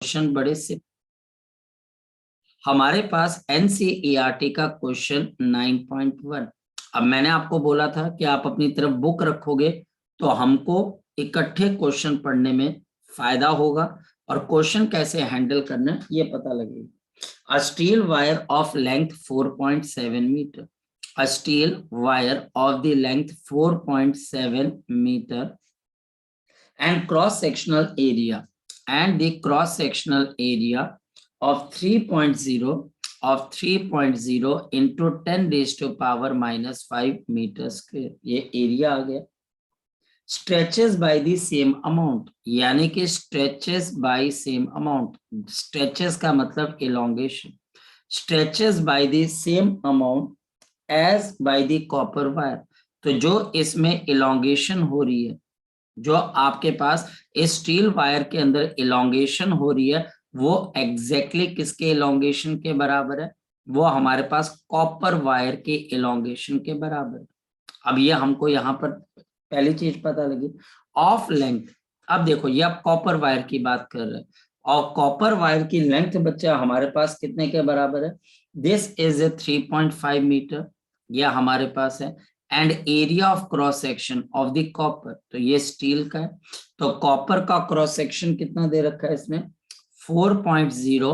Question बड़े से हमारे पास एनसीईआरटी का क्वेश्चन 9.1। अब मैंने आपको बोला था कि आप अपनी तरफ बुक रखोगे तो हमको इकट्ठे क्वेश्चन पढ़ने में फायदा होगा और क्वेश्चन कैसे हैंडल करना ये पता लगेगा। A steel wire of length 4.7 metre, a steel wire of the length 4.7 metre and cross sectional area and the cross sectional area of 3.0 into 10 raised to power minus 5 meter square, ये area आ गया। Stretches by the same amount, यानी कि stretches by same amount, stretches का मतलब elongation, stretches by the same amount as by the copper wire. तो जो इसमें इलोंगेशन हो रही है, जो आपके पास इस स्टील वायर के अंदर इलोंगेशन हो रही है, वो एग्जैक्टली किसके इलोंगेशन के बराबर है? वो हमारे पास कॉपर वायर के इलोंगेशन के बराबर है। अब ये हमको यहाँ पर पहली चीज पता लगी, ऑफ लेंथ। अब देखो ये आप कॉपर वायर की बात कर रहे हैं और कॉपर वायर की लेंथ बच्चा हमारे पास कितने के बराबर है? दिस इज ए 3.5 मीटर, यह हमारे पास है। And area of cross section of the copper, तो ये स्टील का है, तो कॉपर का क्रॉस सेक्शन कितना दे रखा है इसमें? 4.0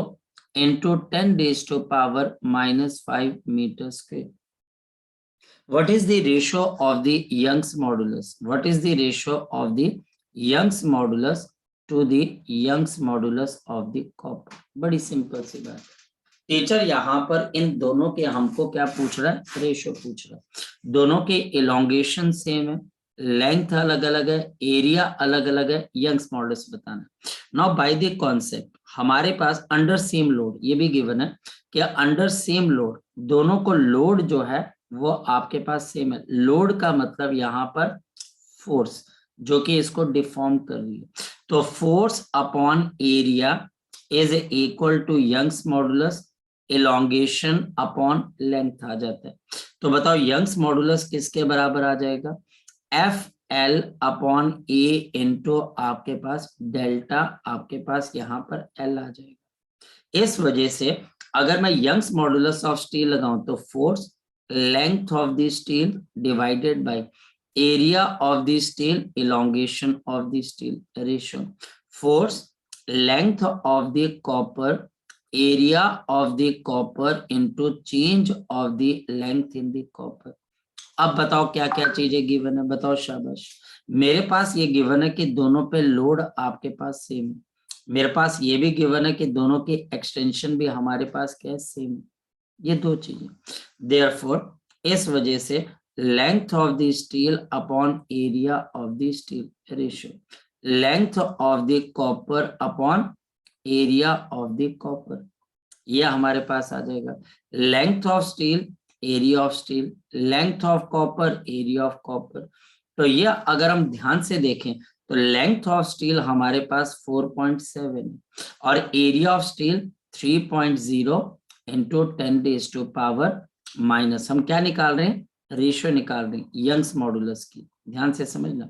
into 10 raised to power minus 5 meter square. What is the ratio of the Young's modulus? What is the ratio of the Young's modulus to the Young's modulus of the copper? बड़ी simple सी बात है। Teacher यहाँ पर इन दोनों के हमको क्या पूछ रहा है? रेशियो पूछ रहा है। दोनों के इलोंगेशन सेम है, लेंथ अलग अलग है, एरिया अलग अलग है, यंग्स मॉडुलस बताना। नाउ बाय द कॉन्सेप्ट हमारे पास अंडर सेम लोड, ये भी गिवन है कि अंडर सेम लोड, दोनों को लोड जो है वो आपके पास सेम है। लोड का मतलब यहाँ पर फोर्स, जो कि इसको डिफॉर्म कर रही है, तो force upon area is equal to Young's modulus elongation upon length आ जाता है। तो बताओ यंग्स मॉडुलस किसके बराबर आ जाएगा? एफ एल अपॉन ए इंटू आपके पास डेल्टा, आपके पास यहाँ पर एल आ जाएगा। इस वजह से अगर मैं यंग्स मॉडुलस ऑफ स्टील लगाऊं तो force length of the steel divided by area of the steel elongation of the steel ratio, force length of the copper area of the copper into change of the length in the copper। अब बताओ क्या क्या चीजें given है, बताओ शाबाश। मेरे पास ये गिवन है कि दोनों पे लोड आपके पास सेम है, मेरे पास ये भी गिवन है कि दोनों की एक्सटेंशन भी हमारे पास क्या है? सेम है। ये दो चीजें, देयरफॉर इस वजह से length of the steel upon area of the steel ratio, length of the copper upon area of the copper, ये हमारे पास आ जाएगा। Length of steel area of steel, length of copper area of copper. तो ये अगर हम ध्यान से देखें तो लेंथ ऑफ स्टील हमारे पास 4.7 है और area of steel 3.0 into 10 raise to power minus, हम क्या निकाल रहे हैं? रेशियो निकाल रहे हैं यंग्स मॉडुलस की, ध्यान से समझना।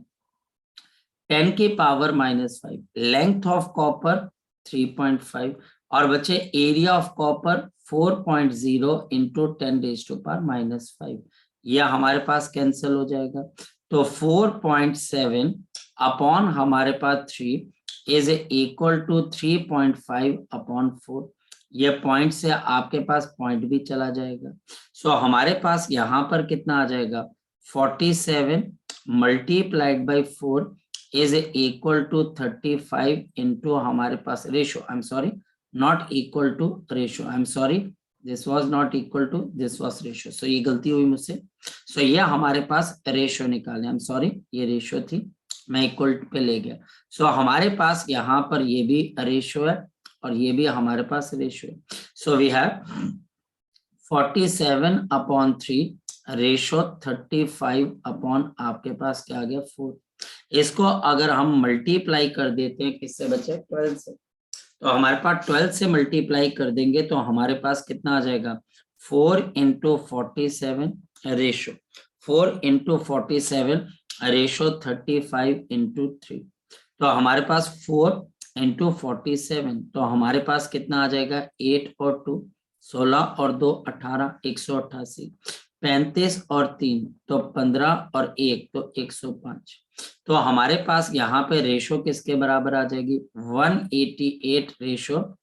10 की power minus 5, length of copper 3.5 और बच्चे area of copper 4.0 into 10 raise to power minus 5, यह हमारे पास कैंसिल हो जाएगा। तो 4.7 अपॉन हमारे पास 3 इज इक्वल टू 3.5 अपॉन 4, ये पॉइंट से आपके पास पॉइंट भी चला जाएगा। सो हमारे पास यहाँ पर कितना आ जाएगा? 47 multiplied by 4 is equal to 35 into हमारे पास ratio, I'm sorry, not equal to ratio, I'm sorry, this was not equal to, this was ratio, so ये गलती हुई मुझसे। so ये हमारे पास रेशियो निकाले, I'm sorry, ये रेशियो थी, मैं इक्वल पे ले गया। so हमारे पास यहाँ पर ये भी रेशियो है और ये भी हमारे पास रेशियो है। so we have 47 upon 3 ratio 35 upon आपके पास क्या आ गया? 4। इसको अगर हम मल्टीप्लाई कर देते हैं किससे बच्चे? 12 से, तो हमारे पास 12 से मल्टीप्लाई कर देंगे तो हमारे पास कितना आ जाएगा? 4 into 47 ratio, 4 into 47 ratio 35 into 3, तो हमारे पास 4 इंटू 47, तो हमारे पास कितना आ जाएगा 8 और 2 16 और 2 18, 188, 35 और 3 तो 15 और 1 तो 105। तो हमारे पास यहाँ पे रेशो किसके बराबर आ जाएगी 188 रेशो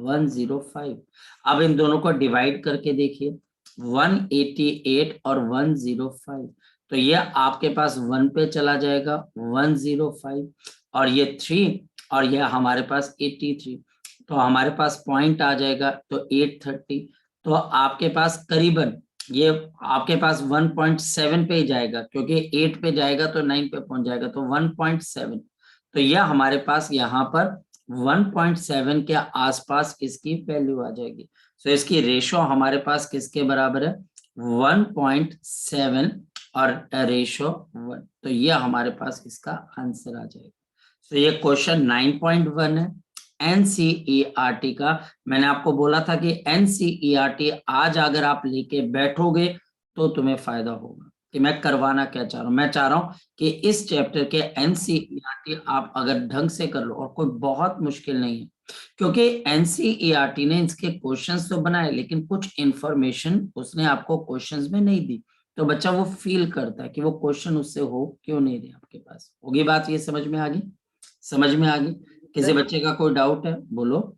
105। अब इन दोनों को डिवाइड करके देखिए 188 और 105, तो ये आपके पास 1 पे चला जाएगा 105 और ये 3 और ये हमारे पास 83, तो हमारे पास पॉइंट आ जाएगा तो 830। तो आपके पास करीबन ये आपके पास 1.7 पे ही जाएगा, क्योंकि 8 पे जाएगा तो 9 पे पहुंच जाएगा, तो 1.7। तो यह हमारे पास यहाँ पर 1.7 के आसपास इसकी वैल्यू आ जाएगी। तो इसकी रेशो हमारे पास किसके बराबर है 1.7 और रेशो 1, तो ये हमारे पास इसका आंसर आ जाएगा। तो ये क्वेश्चन 9.1 है एनसीईआरटी का। मैंने आपको बोला था कि एनसीईआरटी आज अगर आप लेके बैठोगे तो तुम्हें फायदा होगा। कि मैं करवाना क्या चाह रहा हूँ, मैं चाह रहा हूँ कि इस चैप्टर के एनसीईआरटी आप अगर ढंग से कर लो, और कोई बहुत मुश्किल नहीं है, क्योंकि एनसीईआरटी ने इसके क्वेश्चंस तो बनाए लेकिन कुछ इंफॉर्मेशन उसने आपको क्वेश्चंस में नहीं दी, तो बच्चा वो फील करता है कि वो क्वेश्चन उससे हो क्यों नहीं रहे आपके पास। होगी बात, ये समझ में आ गई? समझ में आ गई? किसी बच्चे का कोई डाउट है बोलो।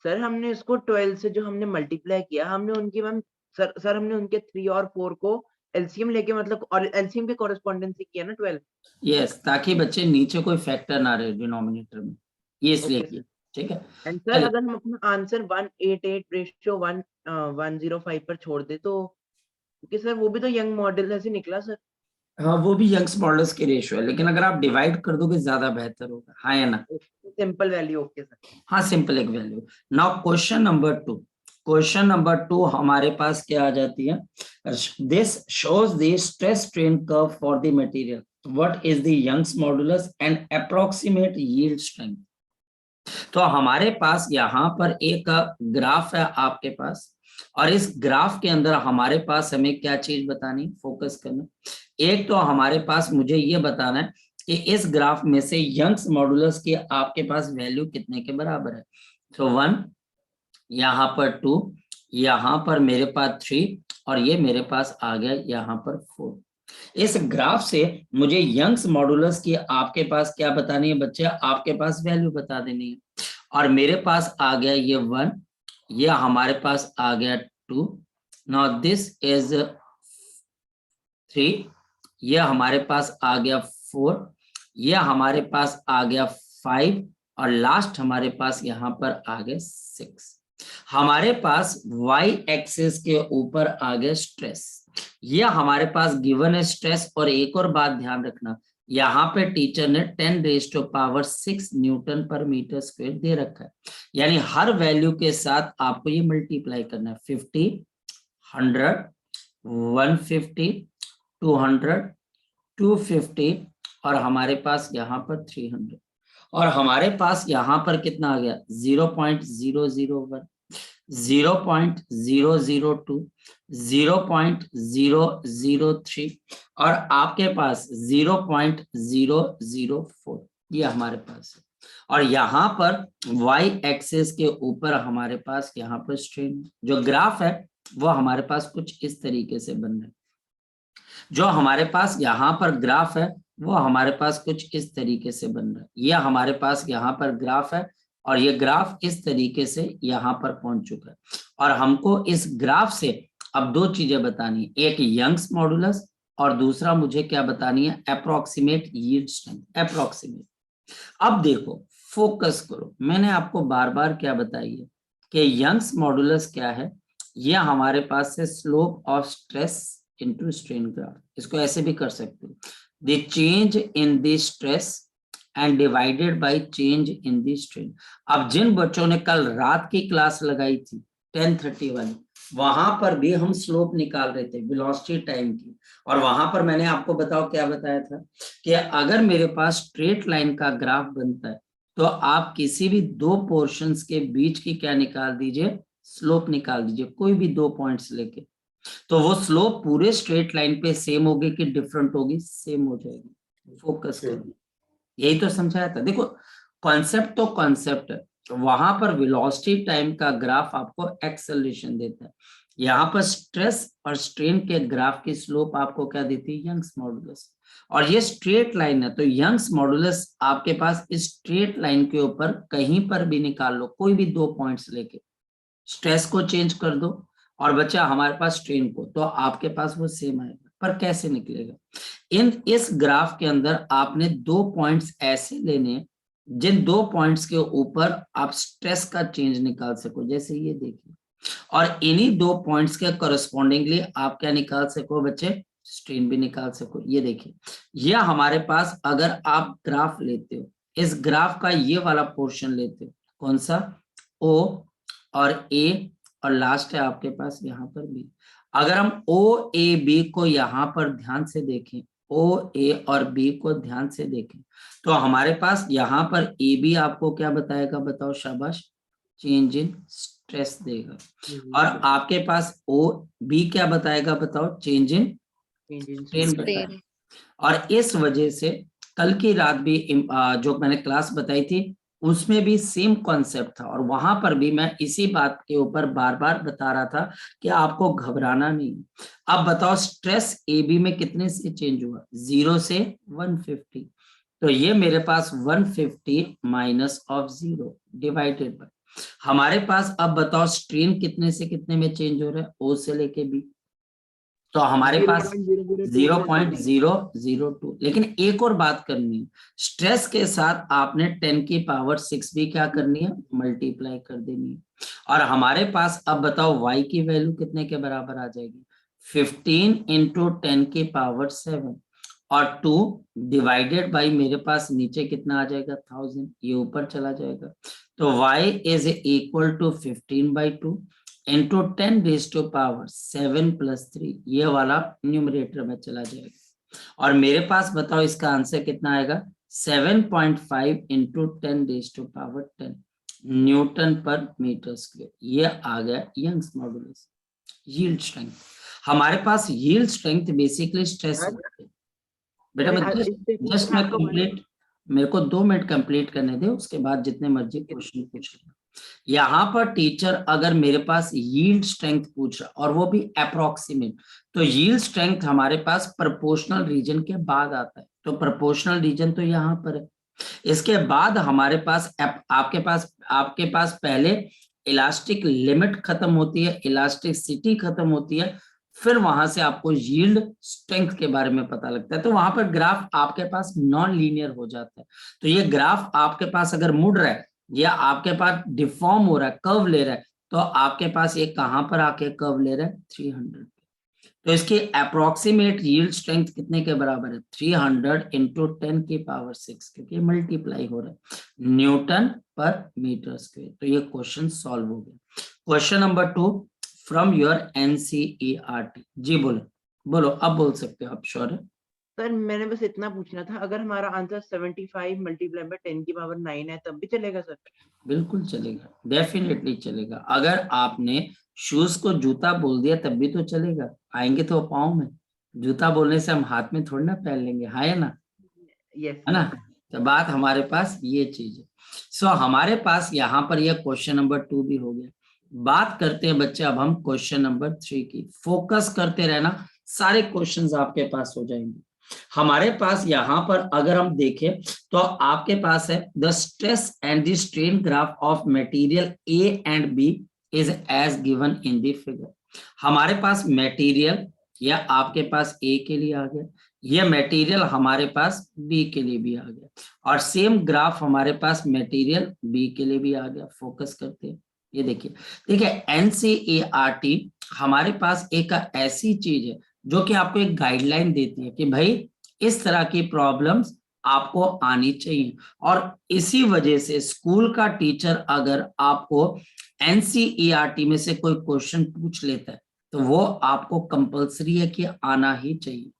सर हमने इसको 12 से जो हमने मल्टीप्लाई किया, हमने उनकी मैम सर हमने उनके 3 और 4 को एलसीएम लेके मतलब और एलसीएम के कॉरेस्पॉन्डेंस से किया ना 12। यस, ताकि बच्चे नीचे कोई फैक्टर ना रहे डिनोमिनेटर में, ये इसलिए ओके किया। ठीक है, एंड सर चलिए। अगर हम अपना आंसर 188 रेशियो 105 पर छोड़ दे तो, क्योंकि सर वो भी तो यंग मॉडल ऐसे निकला सर। हाँ, वो भी यंग्स मॉडल्स की रेशियो है, लेकिन अगर आप डिवाइड कर दोगे ज्यादा बेहतर होगा। हाँ या ना? Simple value okay sir. हाँ, सिंपल एक value. Now question number 2। Question number 2 हमारे पास क्या आ जाती है, this shows the stress strain curve for the material, what is the Young's modulus and approximate yield strength. तो हमारे पास यहाँ पर एक ग्राफ है आपके पास, और इस ग्राफ के अंदर हमारे पास हमें क्या चीज बतानी, फोकस करना। एक तो हमारे पास मुझे ये बताना है कि इस ग्राफ में से यंग्स मॉडुलस की आपके पास वैल्यू कितने के बराबर है। तो 1, यहाँ पर 2, यहाँ पर मेरे पास 3, और ये मेरे पास आ गया यहाँ पर 4। इस ग्राफ से मुझे यंग्स मॉडुलस की आपके पास क्या बतानी है बच्चे, आपके पास वैल्यू बता देनी है। और मेरे पास आ गया ये 1, ये हमारे पास आ गया 2, नाउ दिस इज 3, ये हमारे पास आ गया 4, ये हमारे पास आ गया 5, और लास्ट हमारे पास यहाँ पर आ गया 6। हमारे पास y एक्सिस के ऊपर आ गया स्ट्रेस, ये हमारे पास गिवन है स्ट्रेस। और एक और बात ध्यान रखना, यहाँ पे टीचर ने 10⁻⁶ न्यूटन पर मीटर स्क्वायर दे रखा है, यानी हर वैल्यू के साथ आपको ये मल्टीप्लाई करना है। 50, 100, 150, 200, 250, और हमारे पास यहाँ पर 300, और हमारे पास यहाँ पर कितना आ गया 0.001, 0.002, 0.003, और आपके पास 0.004, ये हमारे पास है। और यहाँ पर y एक्सिस के ऊपर हमारे पास यहाँ पर स्ट्रेन, जो ग्राफ है वो हमारे पास कुछ इस तरीके से बन रहा है। जो हमारे पास यहाँ पर ग्राफ है वो हमारे पास कुछ इस तरीके से बन रहा है। ये हमारे पास यहाँ पर ग्राफ है, और ये ग्राफ इस तरीके से यहाँ पर पहुंच चुका है। और हमको इस ग्राफ से अब दो चीजें बतानी है, एक यंग्स मॉडुलस और दूसरा मुझे क्या बतानी है, अप्रोक्सीमेट यील्ड स्ट्रेंथ, अप्रोक्सीमेट। अब देखो, फोकस करो, मैंने आपको बार बार क्या बताई है कि यंग्स मॉडुलस क्या है, ये हमारे पास है slope of stress into strain graph. इसको ऐसे भी कर सकते हो, the change in the stress and divided by change in the strain. अब जिन बच्चों ने कल रात की क्लास लगाई थी 10:30 वाली, वहां पर भी हम स्लोप निकाल रहे थे वेलोसिटी टाइम की, और वहां पर मैंने आपको बताओ क्या बताया था कि अगर मेरे पास स्ट्रेट लाइन का ग्राफ बनता है तो आप किसी भी दो पोर्शंस के बीच की क्या निकाल दीजिए, स्लोप निकाल दीजिए, कोई भी दो पॉइंट्स लेके, तो वो स्लोप पूरे स्ट्रेट लाइन पे सेम होगी कि डिफरेंट होगी, सेम हो जाएगी। फोकस करो, यही तो समझाया था। देखो, कॉन्सेप्ट तो कॉन्सेप्ट है, वहां पर वेलोसिटी टाइम का ग्राफ आपको एक्सेलरेशन देता है, यहाँ पर स्ट्रेस और स्ट्रेन के ग्राफ की स्लोप आपको क्या देती है, यंग्स मॉडुलस। और ये स्ट्रेट लाइन है, तो यंग्स मॉडुलस आपके पास इस स्ट्रेट लाइन के ऊपर कहीं पर भी निकाल लो, कोई भी 2 पॉइंट्स लेके स्ट्रेस को चेंज कर दो और बचा हमारे पास स्ट्रेन को, तो आपके पास वो सेम आएगा। पर कैसे निकलेगा, इस ग्राफ के अंदर आपने 2 पॉइंट्स ऐसे लेने जिन 2 पॉइंट्स के ऊपर आप स्ट्रेस का चेंज निकाल सको, जैसे ये देखिए, और इन्हीं 2 पॉइंट्स के करस्पॉन्डिंगली आप क्या निकाल सको बच्चे, स्ट्रेन भी निकाल सको। ये देखिए, ये हमारे पास अगर आप ग्राफ लेते हो, इस ग्राफ का ये वाला पोर्शन लेते हो, कौन सा, ओ और ए, और लास्ट है आपके पास यहाँ पर बी। अगर हम ओ ए बी को यहाँ पर ध्यान से देखें, ओ ए और बी को ध्यान से देखें, तो हमारे पास यहाँ पर ए बी आपको क्या बताएगा, बताओ शाबाश, चेंज इन स्ट्रेस देगा। और आपके पास ओ बी क्या बताएगा, बताओ, चेंज इन स्ट्रेन बताएगा। और इस वजह से कल की रात भी जो मैंने क्लास बताई थी उसमें भी सेम कॉन्सेप्ट था, और वहां पर भी मैं इसी बात के ऊपर बार बार बता रहा था कि आपको घबराना नहीं। अब बताओ स्ट्रेस ए बी में कितने से चेंज हुआ, 0 से 150, तो ये मेरे पास 150 माइनस ऑफ 0 डिवाइडेड बाय, हमारे पास अब बताओ स्ट्रेन कितने से कितने में चेंज हो रहा है, ओ से लेके बी, तो हमारे पास 0.002। लेकिन एक और बात करनी है, स्ट्रेस के साथ आपने 10 की पावर 6 भी क्या करनी है, मल्टीप्लाई कर देनी है। और हमारे पास अब बताओ y की वैल्यू कितने के बराबर आ जाएगी, 15 इंटू 10 की पावर 7 और 2 डिवाइडेड बाई मेरे पास नीचे कितना आ जाएगा, 1000, ये ऊपर चला जाएगा, तो y is equal to 15/2 into 10 raise to power 7 + 3, ये वाला न्यूमरेटर में चला जाएगा। और मेरे पास बताओ इसका आंसर कितना आएगा, 7.5 into 10 raise to power 10 newton per metre square, ये आ गया यंग्स मॉडुलस। यील्ड स्ट्रेंथ, हमारे पास यील्ड स्ट्रेंथ बेसिकली स्ट्रेस है। बेटा मैं जस्ट मैं कंप्लीट, मेरे को 2 मिनट कंप्लीट करने दे, उसके बाद जितने मर्जी क्वेश्चन पूछ लेना। यहाँ पर टीचर अगर मेरे पास यील्ड स्ट्रेंथ पूछ रहा और वो भी अप्रोक्सीमेट, तो यील्ड स्ट्रेंथ हमारे पास प्रोपोर्शनल रीजन के बाद आता है, तो प्रोपोर्शनल रीजन तो यहाँ पर है। इसके बाद हमारे पास आपके पास पहले इलास्टिक लिमिट खत्म होती है, इलास्टिसिटी खत्म होती है, फिर वहां से आपको यील्ड स्ट्रेंथ के बारे में पता लगता है। तो वहां पर ग्राफ आपके पास नॉन लीनियर हो जाता है। तो ये ग्राफ आपके पास अगर मुड़ रहा है या आपके पास डिफॉर्म हो रहा है, कर्व ले रहा है, तो आपके पास ये कहां पर आके कर्व ले रहा है, 300। तो इसकी अप्रोक्सीमेट यील्ड स्ट्रेंथ कितने के बराबर है, 300 इंटू 10 की पावर 6, क्योंकि मल्टीप्लाई हो रहा है न्यूटन पर मीटर स्क्वायर। तो ये क्वेश्चन सॉल्व हो गया। Question number 2 from your NCERT. जी बोलो, बोलो, अब बोल सकते हो आप, श्योर है? सर मैंने बस इतना पूछना था, अगर हमारा आंसर 75 मल्टीप्लाई बाय 10 की पावर 9 है तब भी चलेगा सर? बिल्कुल चलेगा, डेफिनेटली चलेगा। अगर आपने शूज को जूता बोल दिया तब भी तो चलेगा, आएंगे तो पाँव में, जूता बोलने से हम हाथ में थोड़ी ना पहन लेंगे, हाँ है ना? यस है ना? तो बात हमारे पास ये चीज है। सो हमारे पास यहाँ पर यह क्वेश्चन नंबर 2 भी हो गया। बात करते हैं बच्चे अब हम क्वेश्चन नंबर 3 की। फोकस करते रहना, सारे क्वेश्चंस आपके पास हो जाएंगे। हमारे पास यहाँ पर अगर हम देखें तो आपके पास है the stress and the strain graph of material A and B is as given in the figure. हमारे पास मटेरियल या आपके पास ए के लिए आ गया, ये मटेरियल हमारे पास बी के लिए भी आ गया, और सेम ग्राफ हमारे पास मटेरियल बी के लिए भी आ गया। फोकस करते हैं, ये देखिए एनसीईआरटी हमारे पास एक ऐसी चीज है जो कि आपको एक गाइडलाइन देती है कि भाई इस तरह की प्रॉब्लम्स आपको आनी चाहिए, और इसी वजह से स्कूल का टीचर अगर आपको एनसीईआरटी में से कोई क्वेश्चन पूछ लेता है तो वो आपको कंपलसरी है कि आना ही चाहिए।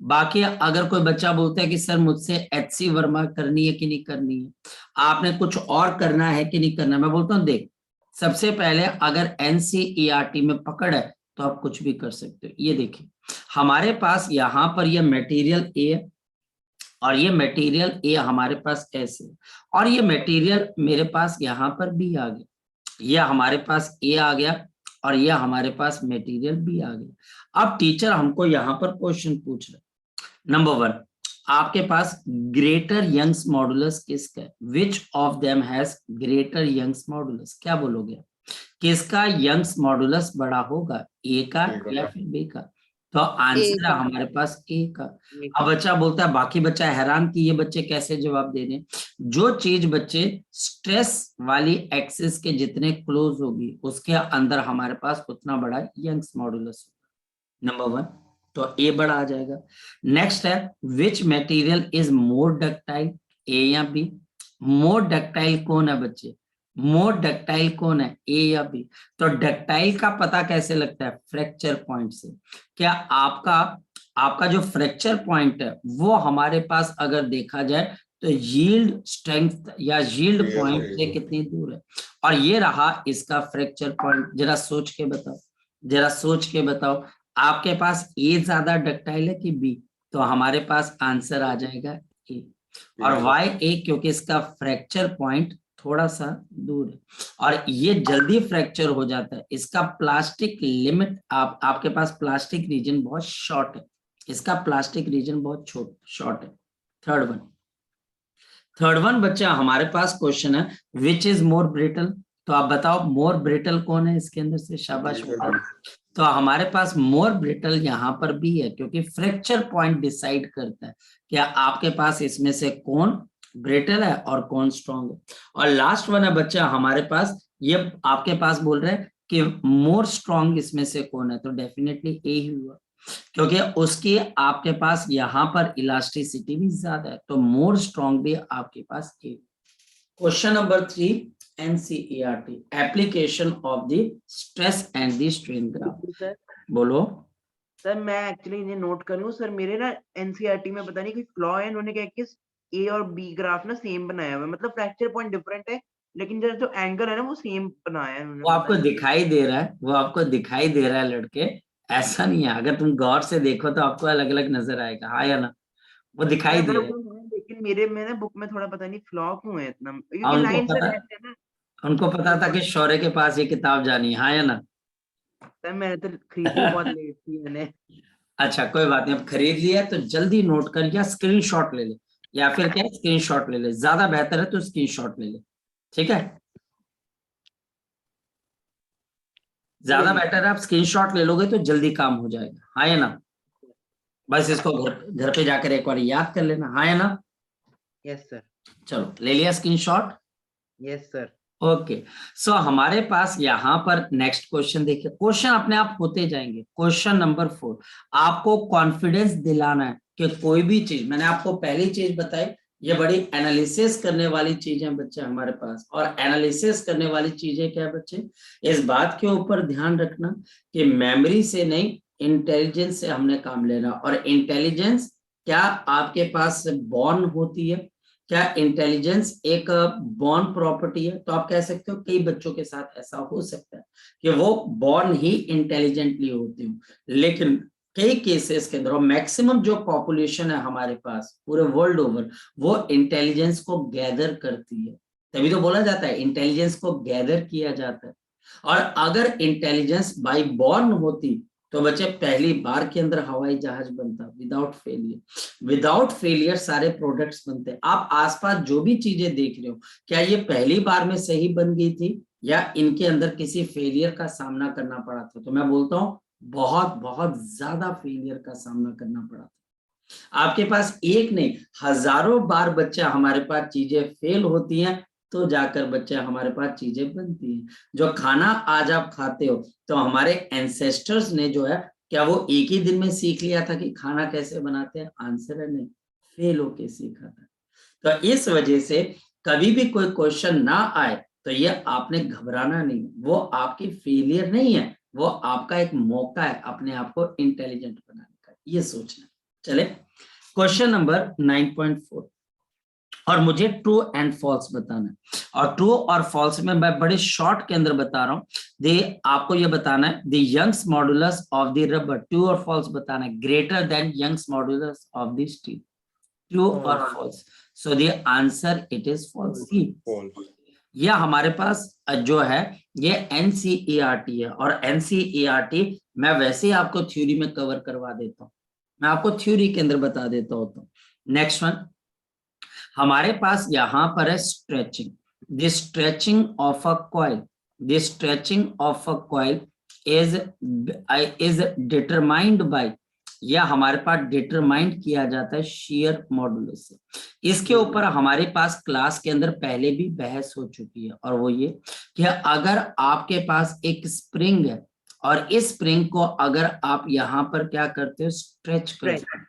बाकी अगर कोई बच्चा बोलता है कि सर मुझसे एचसी वर्मा करनी है कि नहीं करनी है, आपने कुछ और करना है कि नहीं करना, मैं बोलता हूँ देख, सबसे पहले अगर एनसीईआरटी में पकड़ है तो आप कुछ भी कर सकते हो। ये देखिए हमारे पास यहाँ पर ये मटेरियल ए, और ये मटेरियल ए हमारे पास ऐसे, और ये मटेरियल मेरे पास यहाँ पर बी आ गया, ये हमारे पास ए आ गया और ये हमारे पास मटेरियल बी आ गया। अब टीचर हमको यहाँ पर क्वेश्चन पूछ रहे, नंबर 1, आपके पास ग्रेटर यंग्स मॉडुलस किसका है? Which of them has greater Young's modulus? क्या बोलोगे, किसका यंग्स मॉडुलस बड़ा होगा, ए का या फिर बी का? तो आंसर है हमारे पास ए का। अब बच्चा बोलता है, बाकी बच्चा हैरान कि ये बच्चे कैसे जवाब दे रहे हैं। जो चीज बच्चे स्ट्रेस वाली एक्सिस के जितने क्लोज होगी उसके अंदर हमारे पास उतना बड़ा यंग्स मॉडुलस होगा। नंबर 1 तो ए बड़ा आ जाएगा। नेक्स्ट है, which material is more ductile, A या बी? मोर डक्टाइल कौन है बच्चे, मोर डक्टाइल कौन है, ए या बी? तो डक्टाइल का पता कैसे लगता है, फ्रैक्चर पॉइंट से। क्या आपका जो फ्रैक्चर पॉइंट है वो हमारे पास अगर देखा जाए तो यील्ड स्ट्रेंथ या यील्ड पॉइंट से कितनी दूर है, और ये रहा इसका फ्रैक्चर पॉइंट। जरा सोच के बताओ, जरा सोच के बताओ, आपके पास ए ज्यादा डक्टाइल है कि बी? तो हमारे पास आंसर आ जाएगा ए। और वाई ए, क्योंकि इसका फ्रैक्चर पॉइंट थोड़ा सा दूर है और ये जल्दी फ्रैक्चर हो जाता है। इसका प्लास्टिक लिमिट, आपके पास प्लास्टिक रीजन बहुत शॉर्ट है, इसका प्लास्टिक रीजन बहुत शॉर्ट है। थर्ड वन बच्चा हमारे पास क्वेश्चन है, विच इज मोर ब्रिटल? तो आप बताओ मोर ब्रिटल कौन है इसके अंदर से, शाबाश। तो हमारे पास मोर ब्रिटल यहाँ पर भी है, क्योंकि फ्रैक्चर पॉइंट डिसाइड करता है क्या आपके पास इसमें से कौन ब्रिटल है और कौन स्ट्रॉन्ग है। और लास्ट वन है बच्चा हमारे पास, ये आपके पास बोल रहे हैं कि मोर स्ट्रॉन्ग इसमें से कौन है, तो डेफिनेटली ए ही हुआ, क्योंकि उसकी आपके पास यहाँ पर इलास्टिसिटी भी ज्यादा है, तो मोर स्ट्रॉन्ग भी आपके पास A. Question number 3, NCERT application of the stress and the strain graph. बोलो सर, मैं एक्चुअली इन्हें नोट करूँ सर, मेरे ना एनसीईआरटी में पता नहीं कोई फ्लॉ है, इन्होंने क्या कि ए और बी ग्राफ ना सेम बनाया हुआ है, मतलब फ्रैक्चर पॉइंट डिफरेंट है लेकिन जो एंगल है ना वो सेम बनाया है उन्होंने। वो आपको दिखाई दे रहा है, वो आपको दिखाई दे रहा है लड़के, ऐसा नहीं है, अगर तुम गौर से देखो तो आपको अलग अलग नजर आएगा, हाँ या ना? वो दिखाई दे रहा है। लेकिन मेरे में ना बुक में थोड़ा पता नहीं फ्लॉ क्यों है इतना, हाँ, क्योंकि लाइन से रहते हैं ना। उनको पता था कि शौर्य के पास ये किताब जानी है, हाँ या ना? सर मैंने तो खरीदी बहुत लेट थी मैंने। अच्छा कोई बात नहीं, अब खरीद लिया तो जल्दी नोट कर, या स्क्रीनशॉट ले ले, या फिर क्या स्क्रीनशॉट ले ले, ज्यादा बेहतर है तो स्क्रीनशॉट ले ले, ठीक है? ज्यादा बेटर है, आप स्क्रीनशॉट ले लोगे तो जल्दी काम हो जाएगा, हाँ या ना? बस इसको घर पे जाकर एक बार याद कर लेना, हाँ या ना? Yes sir. चलो ले लिया स्क्रीनशॉट? Yes sir. ओके, सो हमारे पास यहाँ पर नेक्स्ट क्वेश्चन देखिए, क्वेश्चन अपने आप होते जाएंगे। क्वेश्चन नंबर 4, आपको कॉन्फिडेंस दिलाना है कि कोई भी चीज, मैंने आपको पहली चीज बताई, ये बड़ी एनालिसिस करने वाली चीज है बच्चे हमारे पास, और एनालिसिस करने वाली चीजें क्या है बच्चे, इस बात के ऊपर ध्यान रखना कि मेमोरी से नहीं, इंटेलिजेंस से हमने काम लेना। और इंटेलिजेंस क्या आपके पास बॉर्न होती है, क्या इंटेलिजेंस एक बॉर्न प्रॉपर्टी है? तो आप कह सकते हो कई बच्चों के साथ ऐसा हो सकता है कि वो बॉर्न ही इंटेलिजेंटली होते हो, लेकिन कई केसेस के अंदर मैक्सिमम जो पॉपुलेशन है हमारे पास पूरे वर्ल्ड ओवर, वो इंटेलिजेंस को गैदर करती है, तभी तो बोला जाता है इंटेलिजेंस को गैदर किया जाता है। और अगर इंटेलिजेंस बाय बॉर्न होती तो बच्चे पहली बार के अंदर हवाई जहाज बनता, विदाउट फेलियर सारे प्रोडक्ट्स बनते। आप आसपास जो भी चीजें देख रहे हो, क्या ये पहली बार में सही बन गई थी या इनके अंदर किसी फेलियर का सामना करना पड़ा था? तो मैं बोलता हूँ बहुत बहुत ज्यादा फेलियर का सामना करना पड़ा था। आपके पास एक नहीं हजारों बार बच्चा हमारे पास चीजें फेल होती हैं, तो जाकर बच्चा हमारे पास चीजें बनती हैं। जो खाना आज आप खाते हो, तो हमारे एंसेस्टर्स ने जो है, क्या वो एक ही दिन में सीख लिया था कि खाना कैसे बनाते हैं? आंसर है नहीं, फेल होके सीखा था। तो इस वजह से कभी भी कोई क्वेश्चन ना आए तो ये आपने घबराना नहीं, वो आपकी फेलियर नहीं है, वो आपका एक मौका है अपने आप को इंटेलिजेंट बनाने का, ये सोचना। चले क्वेश्चन नंबर 9.4, और मुझे ट्रू एंड फॉल्स बताना है, और ट्रू और फॉल्स में मैं बड़े शॉर्ट के अंदर बता रहा हूं। आपको ये बताना है the Young's modulus of the rubber, true और फॉल्स बताना है, greater than Young's modulus of the steel. True और false? So the answer it is false. false. यह हमारे पास जो है ये एनसीईआरटी है, और एनसीईआरटी मैं वैसे ही आपको थ्योरी में कवर करवा देता हूँ, मैं आपको थ्योरी के अंदर बता देता हूँ। नेक्स्ट वन, हमारे पास यहाँ पर है stretching. The stretching of a coil, the stretching of a coil is determined by, या हमारे पास डिटरमाइंड किया जाता है शियर मॉडुलस से। इसके ऊपर हमारे पास क्लास के अंदर पहले भी बहस हो चुकी है, और वो ये कि अगर आपके पास एक स्प्रिंग है और इस स्प्रिंग को अगर आप यहाँ पर क्या करते हो, स्ट्रेच करते हो,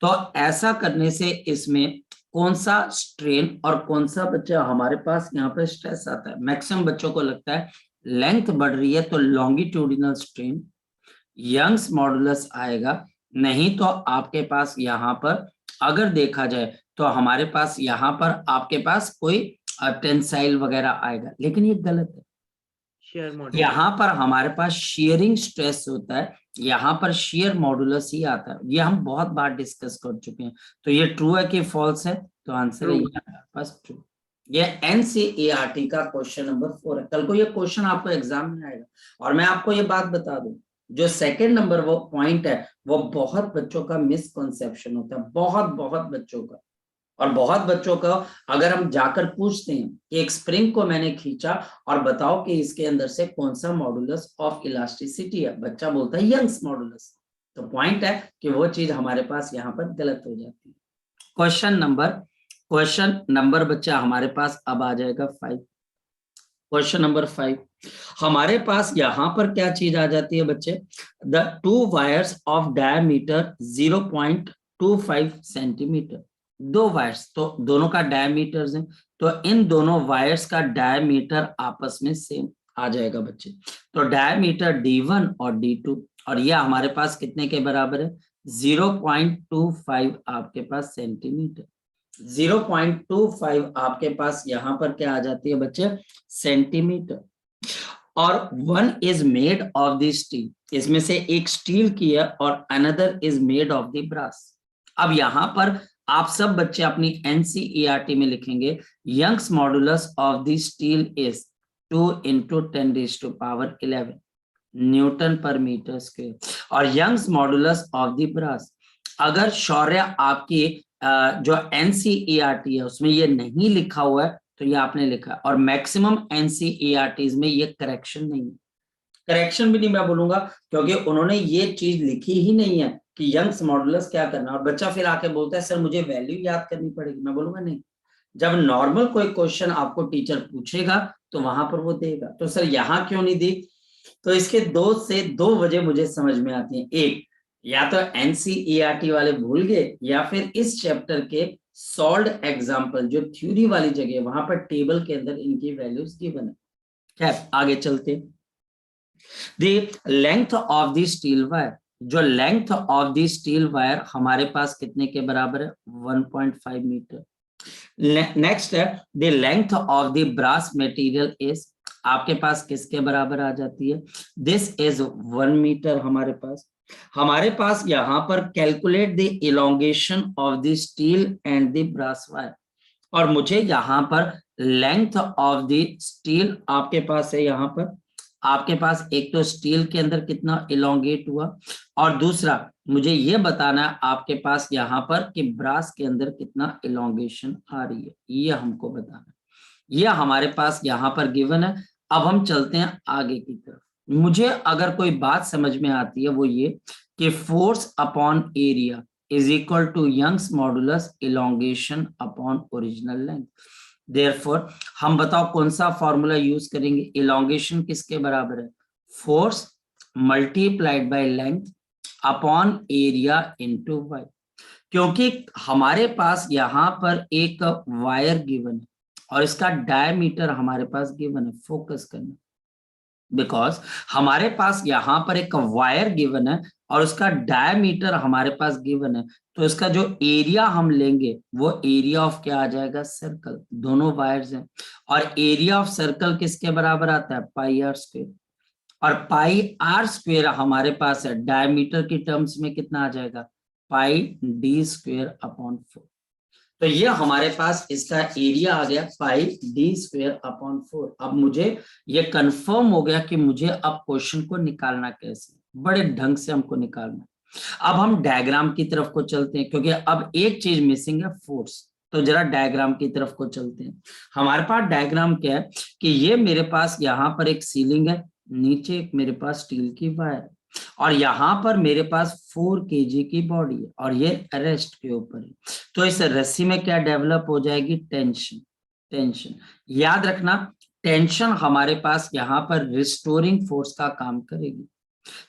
तो ऐसा करने से इसमें कौन सा स्ट्रेन और कौन सा बच्चा हमारे पास यहाँ पर स्ट्रेस आता है। मैक्सिमम बच्चों को लगता है लेंथ बढ़ रही है तो लॉन्गिट्यूडिनल स्ट्रेन, यंग्स मॉडुलस आएगा, नहीं तो आपके पास यहाँ पर अगर देखा जाए तो हमारे पास यहाँ पर आपके पास कोई टेंसाइल वगैरह आएगा, लेकिन ये गलत है। शेयर मॉडुलस यहाँ पर हमारे पास शियरिंग स्ट्रेस होता है, यहाँ पर शियर मॉडुलस ही आता है। ये हम बहुत बार डिस्कस कर चुके हैं। तो ये ट्रू है कि फॉल्स है? तो आंसर है यहाँ पास ट्रू। ये एनसीईआरटी का क्वेश्चन नंबर 4 है। कल को ये क्वेश्चन आपको एग्जाम में आएगा। और मैं आपको ये बात बता दूं, जो सेकंड नंबर वो पॉइंट है वो बहुत बच्चों का मिसकंसेप्शन होता है, बहुत बच्चों का। और बहुत बच्चों को अगर हम जाकर पूछते हैं कि एक स्प्रिंग को मैंने खींचा और बताओ कि इसके अंदर से कौन सा मॉडुलस ऑफ इलास्टिसिटी है, बच्चा बोलता है यंग्स मॉडुलस। तो पॉइंट है कि वो चीज हमारे पास यहाँ पर गलत हो जाती है। क्वेश्चन नंबर बच्चा हमारे पास अब आ जाएगा 5। क्वेश्चन नंबर 5 हमारे पास यहाँ पर क्या चीज आ जाती है बच्चे, the 2 wires of diameter 0.25 centimetre. 2 wires, तो दोनों का डायमीटर है, तो इन दोनों वायर्स का डायमीटर आपस में सेम आ जाएगा बच्चे। तो डायमीटर D1 और D2, और यह हमारे पास कितने के बराबर है, 0.25 आपके पास सेंटीमीटर। 0.25 आपके पास यहाँ पर क्या आ जाती है बच्चे, सेंटीमीटर। और 1 is made of the steel, इसमें से एक स्टील की है और another is made of the brass. अब यहाँ पर आप सब बच्चे अपनी एनसीईआरटी में लिखेंगे Young's modulus of the steel is 2 × 10⁻11 newton per metre square, और Young's modulus of the brass. अगर शौर्य आपकी जो एनसीईआरटी है उसमें ये नहीं लिखा हुआ है तो ये आपने लिखा, और मैक्सिमम एनसीईआरटीज में ये करेक्शन नहीं है। करेक्शन भी नहीं मैं बोलूंगा, क्योंकि उन्होंने ये चीज लिखी ही नहीं है कि यंग्स मॉडुलस क्या करना। और बच्चा फिर आके बोलता है सर मुझे वैल्यू याद करनी पड़ेगी, मैं बोलूंगा नहीं। जब नॉर्मल कोई क्वेश्चन आपको टीचर पूछेगा तो वहां पर वो देगा। तो सर यहाँ क्यों नहीं दी, तो इसके 2 वजह मुझे समझ में आती है। एक, या तो एनसीईआरटी वाले भूल गए, या फिर इस चैप्टर के सॉल्व्ड एग्जांपल जो थ्योरी वाली जगह वहां पर टेबल के अंदर इनकी वैल्यूज गिवन है। खैर आगे चलते, the length of the steel wire, जो length of the steel wire हमारे पास कितने के बराबर है, 1.5 मीटर। नेक्स्ट है the length of the brass material is, आपके पास किसके बराबर आ जाती है, दिस इज 1 मीटर। हमारे पास यहाँ पर calculate the elongation of the steel and the brass wire, और मुझे यहाँ पर लेंथ ऑफ द स्टील आपके पास है, यहाँ पर आपके पास एक तो स्टील के अंदर कितना इलोंगेट हुआ, और दूसरा मुझे ये बताना है आपके पास यहाँ पर कि ब्रास के अंदर कितना इलोंगेशन आ रही है, ये हमको बताना है। ये हमारे पास यहाँ पर गिवन है। अब हम चलते हैं आगे की तरफ। मुझे अगर कोई बात समझ में आती है वो ये कि force upon area is equal to Young's modulus elongation upon original length. Therefore हम बताओ कौन सा फॉर्मूला यूज करेंगे, इलोंगेशन किसके बराबर है, force multiplied by length upon area into Y. क्योंकि हमारे पास यहाँ पर एक वायर गिवन है और इसका डायमीटर हमारे पास गिवन है, फोकस करना, बिकॉज हमारे पास यहाँ पर एक वायर गिवन है और उसका डायमीटर हमारे पास गिवन है, तो इसका जो एरिया हम लेंगे वो एरिया ऑफ क्या आ जाएगा, सर्कल। दोनों वायर्स हैं और एरिया ऑफ सर्कल किसके बराबर आता है, पाई आर स्क्वायर, और पाई आर स्क्वायर हमारे पास है डायमीटर की टर्म्स में कितना आ जाएगा, पाई d² अपॉन 4। तो ये हमारे पास इसका एरिया आ गया पाई डी स्क्वायर अपॉन 4। अब मुझे ये कंफर्म हो गया कि मुझे अब क्वेश्चन को निकालना कैसे, बड़े ढंग से हमको निकालना। अब हम डायग्राम की तरफ को चलते हैं, क्योंकि अब एक चीज मिसिंग है, फोर्स। तो जरा डायग्राम की तरफ को चलते हैं। हमारे पास डायग्राम क्या है कि ये मेरे पास यहाँ पर एक सीलिंग है, नीचे एक मेरे पास स्टील की वायर, और यहाँ पर मेरे पास 4 kg की बॉडी है, और ये रेस्ट के ऊपर है। तो इस रस्सी में क्या डेवलप हो जाएगी, टेंशन। टेंशन याद रखना, टेंशन हमारे पास यहाँ पर रिस्टोरिंग फोर्स का काम करेगी।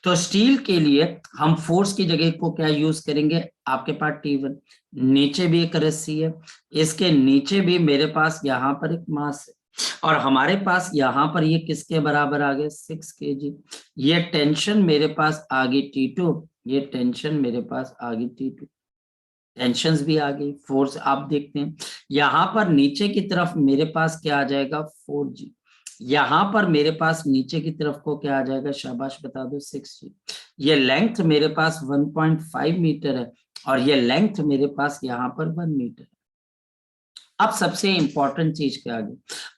तो स्टील के लिए हम फोर्स की जगह को क्या यूज करेंगे, आपके पास T1, नीचे भी एक रस्सी है, इसके नीचे भी मेरे पास यहाँ पर एक मास है, और हमारे पास यहाँ पर ये किसके बराबर आ गए, 6 kg। ये टेंशन मेरे पास आ गई T2, ये टेंशन मेरे पास आ गई T2, टेंशंस भी आ गई, फोर्स आप देखते हैं। यहाँ पर नीचे की तरफ मेरे पास क्या आ जाएगा, 4G। यहाँ पर मेरे पास नीचे की तरफ को क्या आ जाएगा, शाबाश बता दो, 6G। ये लेंथ मेरे पास 1.5 मीटर है, और ये लेंथ मेरे पास यहाँ पर 1 मीटर है। अब सबसे इंपॉर्टेंट चीज क्या आ गई,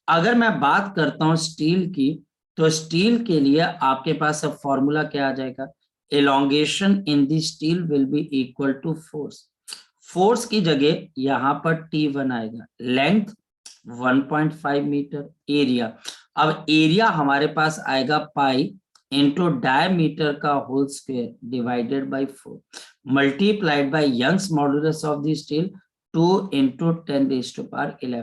अगर मैं बात करता हूं स्टील की, तो स्टील के लिए आपके पास अब फॉर्मूला क्या आ जाएगा, elongation in the steel will be equal to force। Force की जगह यहाँ पर T1 आएगा, लेंथ 1.5 मीटर, एरिया, अब एरिया हमारे पास आएगा पाई इंटू डायमीटर का whole square divided by 4 multiplied by Young's modulus of the steel 2 into 10⁻11।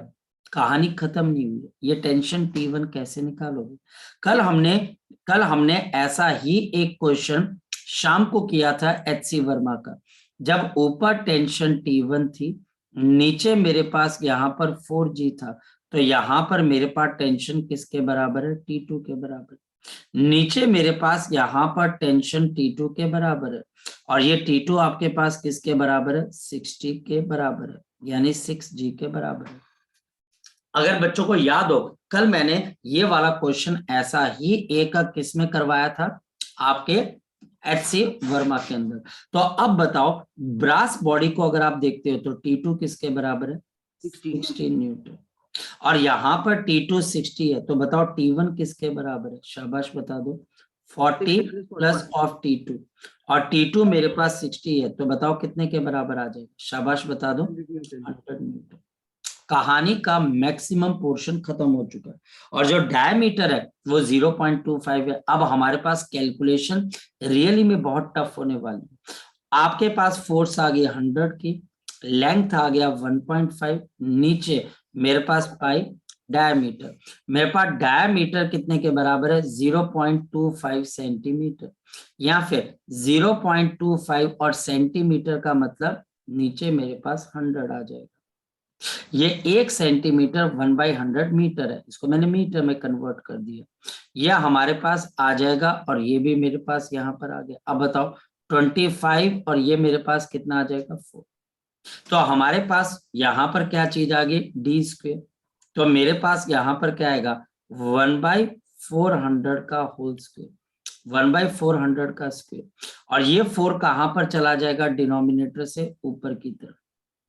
कहानी खत्म नहीं हुई है, ये टेंशन T1 कैसे निकालोगे। कल हमने ऐसा ही एक क्वेश्चन शाम को किया था HC वर्मा का, जब ऊपर टेंशन T1 थी, नीचे मेरे पास यहाँ पर 4G था, तो यहाँ पर मेरे पास टेंशन किसके बराबर है, T2 के बराबर। नीचे मेरे पास यहाँ पर टेंशन T2 के बराबर है, और ये T2 आपके पास किसके बराबर है, 60 के बराबर है, यानी 6G के बराबर है। अगर बच्चों को याद हो, कल मैंने ये वाला क्वेश्चन ऐसा ही एक किस में करवाया था, आपके HC वर्मा के अंदर। तो अब बताओ, ब्रास बॉडी को अगर आप देखते हो तो T2 किसके बराबर है, 16 न्यूटन, और यहाँ पर T2 60 है, तो बताओ T1 किसके बराबर है, शाबाश बता दो, 40 प्लस ऑफ T2, और T2 मेरे पास 60 है, तो बताओ कितने के बराबर आ जाएगा, शाबाश बता दो, 100 न्यूटन। कहानी का मैक्सिमम पोर्शन खत्म हो चुका है, और जो डायमीटर है वो 0.25 है। अब हमारे पास कैलकुलेशन रियली में बहुत टफ होने वाली है। आपके पास फोर्स आ गई 100 की, लेंथ आ गया 1.5, नीचे मेरे पास पाई डायमीटर, मेरे पास डायमीटर कितने के बराबर है, 0.25 सेंटीमीटर, या फिर 0.25 और सेंटीमीटर का मतलब नीचे मेरे पास 100 आ जाएगा। ये 1 सेंटीमीटर 1/100 मीटर है, इसको मैंने मीटर में कन्वर्ट कर दिया, यह हमारे पास आ जाएगा, और ये भी मेरे पास यहाँ पर आ गया। अब बताओ 25 और ये मेरे पास कितना आ जाएगा, 4। तो हमारे पास यहाँ पर क्या चीज आ गई, डी स्क्वेयर, तो मेरे पास यहाँ पर क्या आएगा, 1/400 का होल स्क्वेयर, 1/400 का स्क्वेयर, और ये 4 कहाँ पर चला जाएगा, डिनोमिनेटर से ऊपर की तरफ,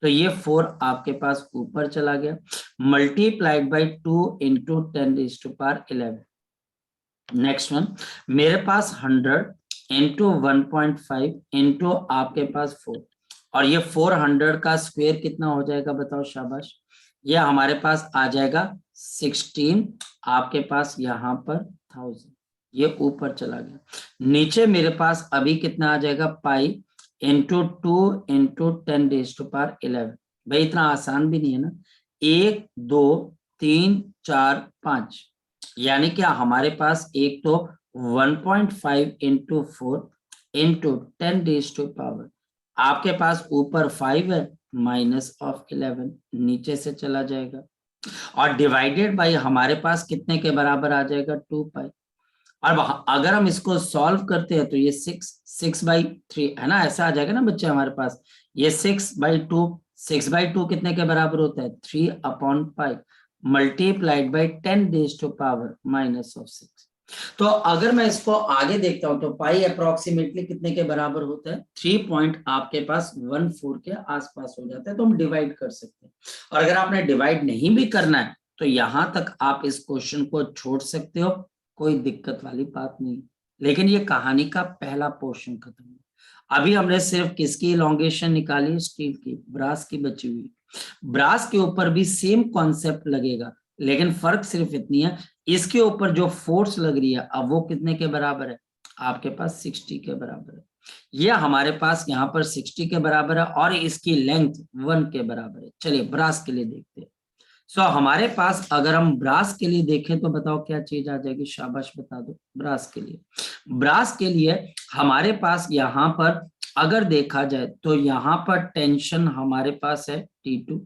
तो ये 4 आपके पास ऊपर चला गया, multiplied by 2 into 10⁻11। Next one, मेरे पास 100 इंटू 1.5 इंटू आपके पास 4, और ये 400 का स्क्वायर कितना हो जाएगा, बताओ शाबाश, ये हमारे पास आ जाएगा 16, आपके पास यहाँ पर 1000, ये ऊपर चला गया। नीचे मेरे पास अभी कितना आ जाएगा, पाई इंटू 2 इंटू 10⁻11। भाई इतना आसान भी नहीं है ना, 1 2 3 4 5, यानी क्या हमारे पास एक तो 1.5 इंटू 4 इंटू 10⁻, आपके पास ऊपर 5 है, माइनस ऑफ 11 नीचे से चला जाएगा, और डिवाइडेड बाई हमारे पास कितने के बराबर आ जाएगा, 2 पाई। और अगर हम इसको सॉल्व करते हैं तो ये 6/3 है ना, ऐसा आ जाएगा ना बच्चे हमारे पास, ये 6/2, 6/2 कितने के बराबर होता है, 3/5 मल्टीप्लाइड बाई 10⁻⁻⁻⁶। तो अगर मैं इसको आगे देखता हूं तो पाई अप्रोक्सीमेटली कितने के बराबर होता है, 3 पॉइंट आपके पास 14 के आसपास हो जाता है, तो हम डिवाइड कर सकते हैं। और अगर आपने डिवाइड नहीं भी करना है तो यहां तक आप इस क्वेश्चन को छोड़ सकते हो, कोई दिक्कत वाली बात नहीं। लेकिन ये कहानी का पहला पोर्शन खत्म है। अभी हमने सिर्फ किसकी इलोंगेशन निकाली, स्टील की, ब्रास की बची हुई। ब्रास के ऊपर भी सेम कॉन्सेप्ट लगेगा, लेकिन फर्क सिर्फ इतनी है, इसके ऊपर जो फोर्स लग रही है अब वो कितने के बराबर है, आपके पास 60 के बराबर है। ये हमारे पास यहाँ पर 60 के बराबर है और इसकी लेंथ 1 के बराबर है। चलिए ब्रास के लिए देखते हैं। सो हमारे पास अगर हम ब्रास के लिए देखें तो बताओ क्या चीज आ जाएगी, शाबाश बता दो। ब्रास के लिए, ब्रास के लिए हमारे पास यहाँ पर अगर देखा जाए तो यहाँ पर टेंशन हमारे पास है T2,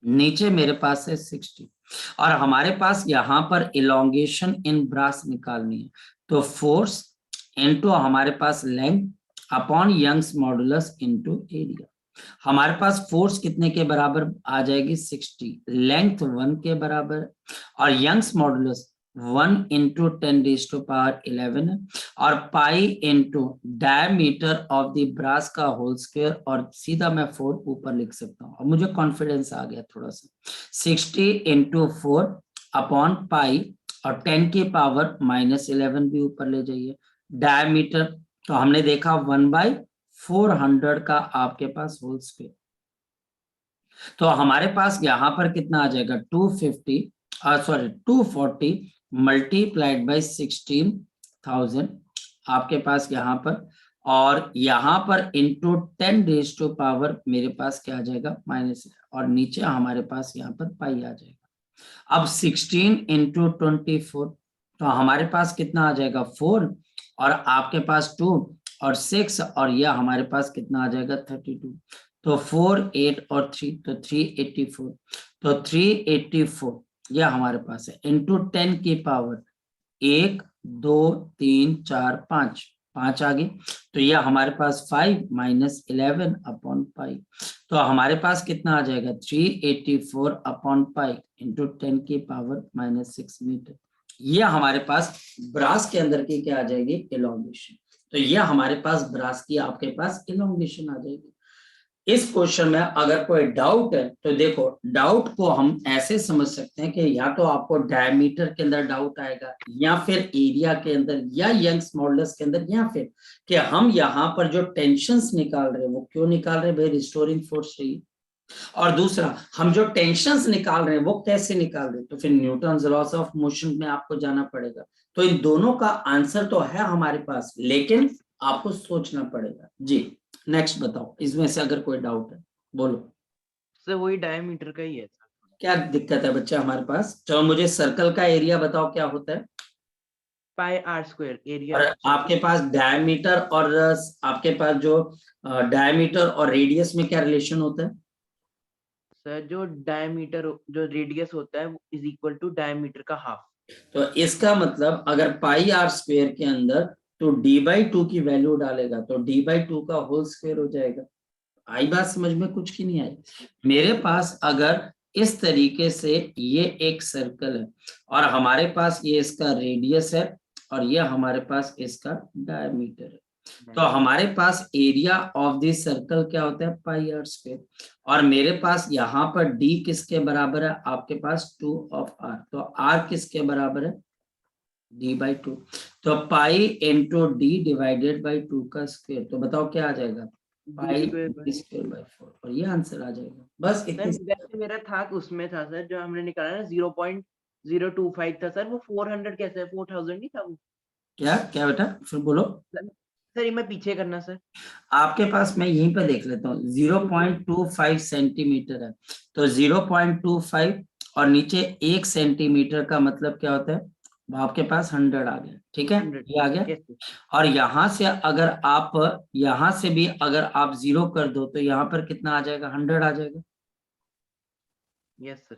नीचे मेरे पास है 60, और हमारे पास यहाँ पर इलोंगेशन इन ब्रास निकालनी है, तो फोर्स इनटू हमारे पास length upon Young's modulus into area. हमारे पास फोर्स कितने के बराबर आ जाएगी, 60, लेंथ 1 के बराबर और यंग्स मॉडुलस 1 इंटू 10⁻11 है, और pi into diameter of the brass का होल स्क्वायर, और सीधा मैं 4 ऊपर लिख सकता हूँ। अब मुझे कॉन्फिडेंस आ गया थोड़ा सा। 60 इंटू 4 अपॉन पाई, और 10 की पावर -11 भी ऊपर ले जाइए। डायमीटर तो हमने देखा 1/400 का आपके पास होल स्क्वायर, तो हमारे पास यहाँ पर कितना आ जाएगा, 240 मल्टीप्लाइड बाई 16,000 आपके पास यहाँ पर, और यहाँ पर इंटू 10⁻⁻, मेरे पास क्या आ जाएगा, माइनस, और नीचे हमारे पास यहाँ पर पाई आ जाएगा। अब 16 इंटू 24, तो हमारे पास कितना आ जाएगा, 4, और आपके पास 2 और 6, और यह हमारे पास कितना आ जाएगा, 32, तो 4, 8 और 3, तो 384, तो 384 यह हमारे पास है, इंटू 10 की पावर 1 2 3 4 5 5 आ गई, तो यह हमारे पास 5 -11 अपॉन पाई, तो हमारे पास कितना आ जाएगा, 384 अपॉन पाई इंटू 10 की पावर -6 मीटर। यह हमारे पास ब्रास के अंदर की क्या आ जाएगी, इलोंगेशन। तो यह हमारे पास ब्रास की आपके पास इलोंगेशन आ जाएगी। इस क्वेश्चन में अगर कोई डाउट है तो देखो, डाउट को हम ऐसे समझ सकते हैं कि या तो आपको डायमीटर के अंदर डाउट आएगा, या फिर एरिया के अंदर, या यंग्स मॉडुलस के अंदर, या फिर कि हम यहाँ पर जो टेंशंस निकाल रहे हैं वो क्यों निकाल रहे हैं, भाई रिस्टोरिंग फोर्स चाहिए, और दूसरा हम जो टेंशंस निकाल रहे हैं वो कैसे निकाल रहे हैं, तो फिर न्यूटन्स लॉस ऑफ मोशन में आपको जाना पड़ेगा। तो इन दोनों का आंसर तो है हमारे पास, लेकिन आपको सोचना पड़ेगा। जी नेक्स्ट बताओ, इसमें से अगर कोई डाउट है बोलो। सर वही डायमीटर का ही है सर। क्या दिक्कत है बच्चा हमारे पास, चलो मुझे सर्कल का एरिया बताओ क्या होता है, पाई आर स्क्वायर एरिया। और आपके पास डायमीटर और आपके पास जो डायमीटर और रेडियस में क्या रिलेशन होता है, सर जो डायमीटर जो रेडियस होता है इज इक्वल टू डायमीटर का हाफ। तो इसका मतलब अगर पाई आर स्क्वायर के अंदर तो d/2 की वैल्यू डालेगा तो d/2 का होल स्क्वायर हो जाएगा। आई बात समझ में, कुछ की नहीं आई। मेरे पास अगर इस तरीके से ये एक सर्कल है और हमारे पास ये इसका रेडियस है और ये हमारे पास इसका डायमीटर है, तो हमारे पास एरिया ऑफ दिस सर्कल क्या होता है, पाई आर स्क्वायर, और मेरे पास यहाँ पर d किसके बराबर है, आपके पास 2 ऑफ r, तो r किसके बराबर है, d/2, तो pi into d divided by 2 का स्क्वायर, तो बताओ क्या आ जाएगा, पाई स्क्वायर बाई 4, और ये आंसर आ जाएगा। बस इतनी वैसे मेरा था उसमें था सर जो हमने निकाला ना 0.025 था सर, वो 400 कैसे है, 4000 नहीं था वो। क्या क्या बेटा फिर बोलो, सर ये मैं पीछे करना सर। आपके पास मैं यहीं पे देख लेता हूँ, 0.25 सेंटीमीटर है, तो 0.25 और नीचे 1 सेंटीमीटर का मतलब क्या होता है, वो आपके पास 100 आ गया, ठीक है, 100 ये आ गया। yes, sir. और यहाँ से अगर आप यहाँ से भी अगर आप 0 कर दो तो यहाँ पर कितना आ जाएगा, 100 आ जाएगा। yes sir.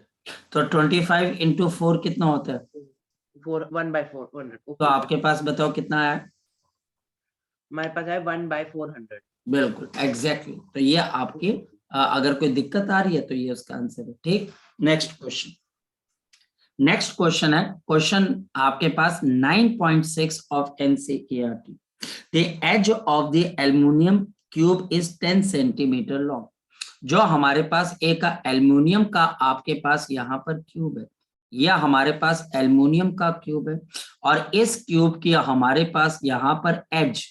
तो 25 इंटू 4 कितना होता है, 1/4 100 तो आपके पास बताओ कितना आया, हमारे पास है 1/400। बिल्कुल एग्जैक्टली तो ये आपकी अगर कोई दिक्कत आ रही है तो ये उसका आंसर है, ठीक। नेक्स्ट क्वेश्चन, नेक्स्ट क्वेश्चन है, क्वेश्चन आपके पास 9.6 of NCERT। The edge of the aluminium cube is 10 centimetre long. जो हमारे पास एक एल्युमिनियम का आपके पास यहाँ पर क्यूब है, यह हमारे पास एल्युमिनियम का क्यूब है, और इस क्यूब की हमारे पास यहाँ पर एज,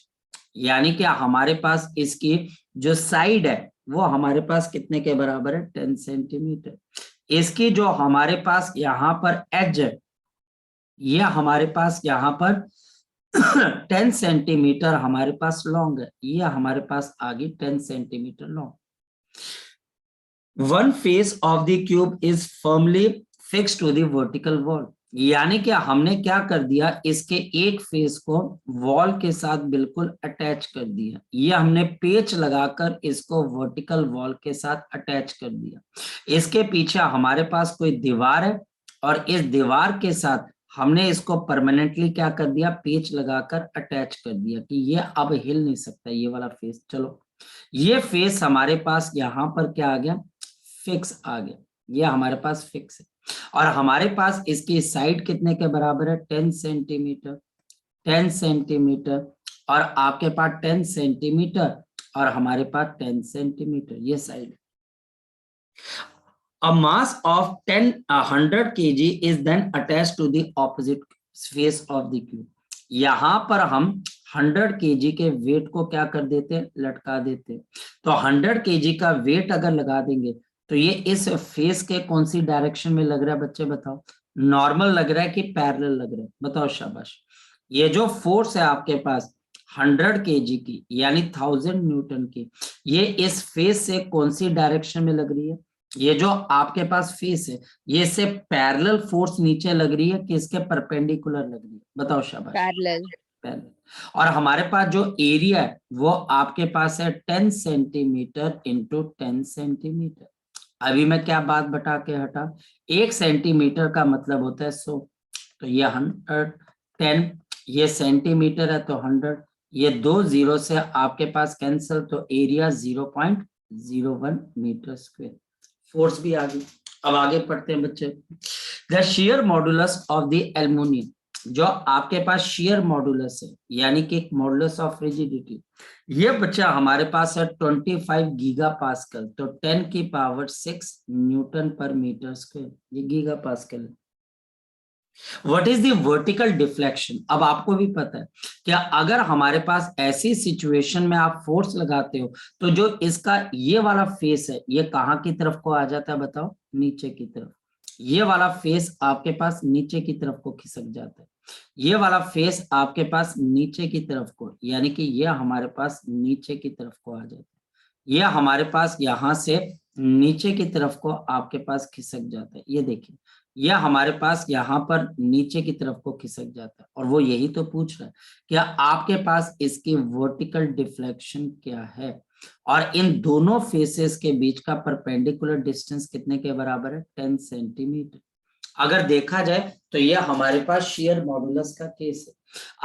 यानी कि हमारे पास इसकी जो साइड है वो हमारे पास कितने के बराबर है, 10 सेंटीमीटर। इसकी जो हमारे पास यहाँ पर एज है, यह हमारे पास यहाँ पर 10 सेंटीमीटर हमारे पास लॉन्ग है, यह हमारे पास आगे 10 centimetre long. One face of the cube is firmly fix to the vertical wall, यानी कि हमने क्या कर दिया, इसके एक फेस को वॉल के साथ बिल्कुल अटैच कर दिया। ये हमने पेच लगाकर इसको वर्टिकल वॉल के साथ अटैच कर दिया। इसके पीछे हमारे पास कोई दीवार है, और इस दीवार के साथ हमने इसको परमानेंटली क्या कर दिया, पेच लगाकर अटैच कर दिया कि ये अब हिल नहीं सकता, ये वाला फेस। चलो, ये फेस हमारे पास यहाँ पर क्या आ गया, फिक्स आ गया, ये हमारे पास फिक्स है। और हमारे पास इसकी साइड कितने के बराबर है, 10 सेंटीमीटर, 10 सेंटीमीटर, और आपके पास 10 सेंटीमीटर और हमारे पास 10 सेंटीमीटर, ये side. A mass of 100 kg is then attached to the opposite face of the cube। यहाँ पर हम 100 kg के वेट को क्या कर देते हैं, लटका देते हैं। तो 100 kg का वेट अगर लगा देंगे तो ये इस फेस के कौन सी डायरेक्शन में लग रहा है, बच्चे बताओ, नॉर्मल लग रहा है कि पैरेलल लग रहा है, बताओ, शाबाश। ये जो फोर्स है आपके पास 100 kg की, यानी 1000 न्यूटन की, ये इस फेस से कौन सी डायरेक्शन में लग रही है, ये जो आपके पास फेस है ये इससे पैरेलल फोर्स नीचे लग रही है कि इसके परपेंडिकुलर लग रही है, बताओ, शाबाश, पैरेलल। और हमारे पास जो एरिया है वो आपके पास है 10 सेंटीमीटर इंटू 10 सेंटीमीटर। अभी मैं क्या बात बता के हटा, 1 सेंटीमीटर का मतलब होता है 100, तो ये 110, ये सेंटीमीटर है तो 100, ये 2 जीरो से आपके पास कैंसिल, तो एरिया 0.01 मीटर स्क्वायर। फोर्स भी आ गई। अब आगे पढ़ते हैं बच्चे। The share modulus of the aluminium, जो आपके पास शेयर मॉडुलस है, यानी कि एक मॉडुलस ऑफ रिजिडिटी, ये बच्चा हमारे पास है 25 गीगा पास्कल, तो 10 की power 6 Newton per metre square, ये गीगा पास्कल है। What is the vertical deflection, अब आपको भी पता है कि अगर हमारे पास ऐसी सिचुएशन में आप फोर्स लगाते हो तो जो इसका ये वाला फेस है ये कहाँ की तरफ को आ जाता है, बताओ, नीचे की तरफ। ये वाला फेस आपके पास नीचे की तरफ को खिसक जाता है, ये वाला फेस आपके पास नीचे की तरफ को, यानी कि ये हमारे पास नीचे की तरफ को आ जाता है, ये हमारे पास यहाँ से नीचे की तरफ को आपके पास खिसक जाता है। ये देखिए, यह हमारे पास यहाँ पर नीचे की तरफ को खिसक जाता है, और वो यही तो पूछ रहा है कि आपके पास इसकी वर्टिकल डिफ्लेक्शन क्या है, और इन दोनों फेसेस के बीच का परपेंडिकुलर डिस्टेंस कितने के बराबर है, 10 सेंटीमीटर। अगर देखा जाए तो यह हमारे पास शेयर मॉडुलस का केस है।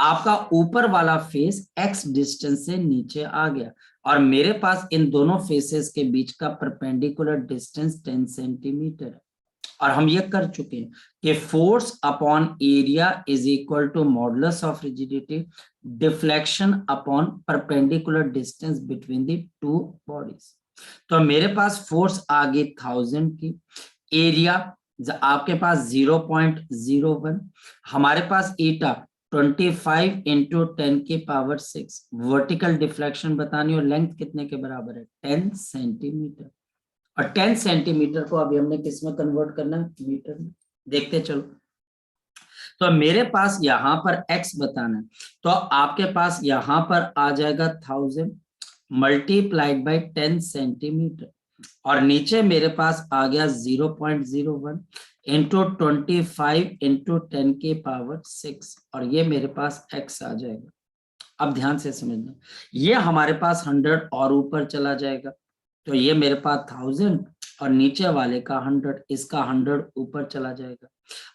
आपका ऊपर वाला फेस x डिस्टेंस से नीचे आ गया, और मेरे पास इन दोनों फेसेस के बीच का परपेंडिकुलर डिस्टेंस 10 सेंटीमीटर है। और हम ये कर चुके हैं कि force upon area is equal to modulus of rigidity deflection upon perpendicular distance between the two bodies. तो मेरे पास फोर्स आ गई 1000 की, एरिया आपके पास 0.01, हमारे पास ईटा 25 इंटू 10 की पावर 6, वर्टिकल डिफ्लेक्शन बतानी और लेंथ कितने के बराबर है, 10 सेंटीमीटर। और 10 सेंटीमीटर को अभी हमने किस में कन्वर्ट करना है, मीटर में, देखते चलो। तो मेरे पास यहाँ पर x बताना है, तो आपके पास यहाँ पर आ जाएगा 1000 मल्टीप्लाइड बाई 10 सेंटीमीटर, और नीचे मेरे पास आ गया 0.01 इंटू 25 इंटू 10 की पावर 6, और ये मेरे पास x आ जाएगा। अब ध्यान से समझना, ये हमारे पास 100 और ऊपर चला जाएगा, तो ये मेरे पास 1000 और नीचे वाले का 100, इसका 100 ऊपर चला जाएगा।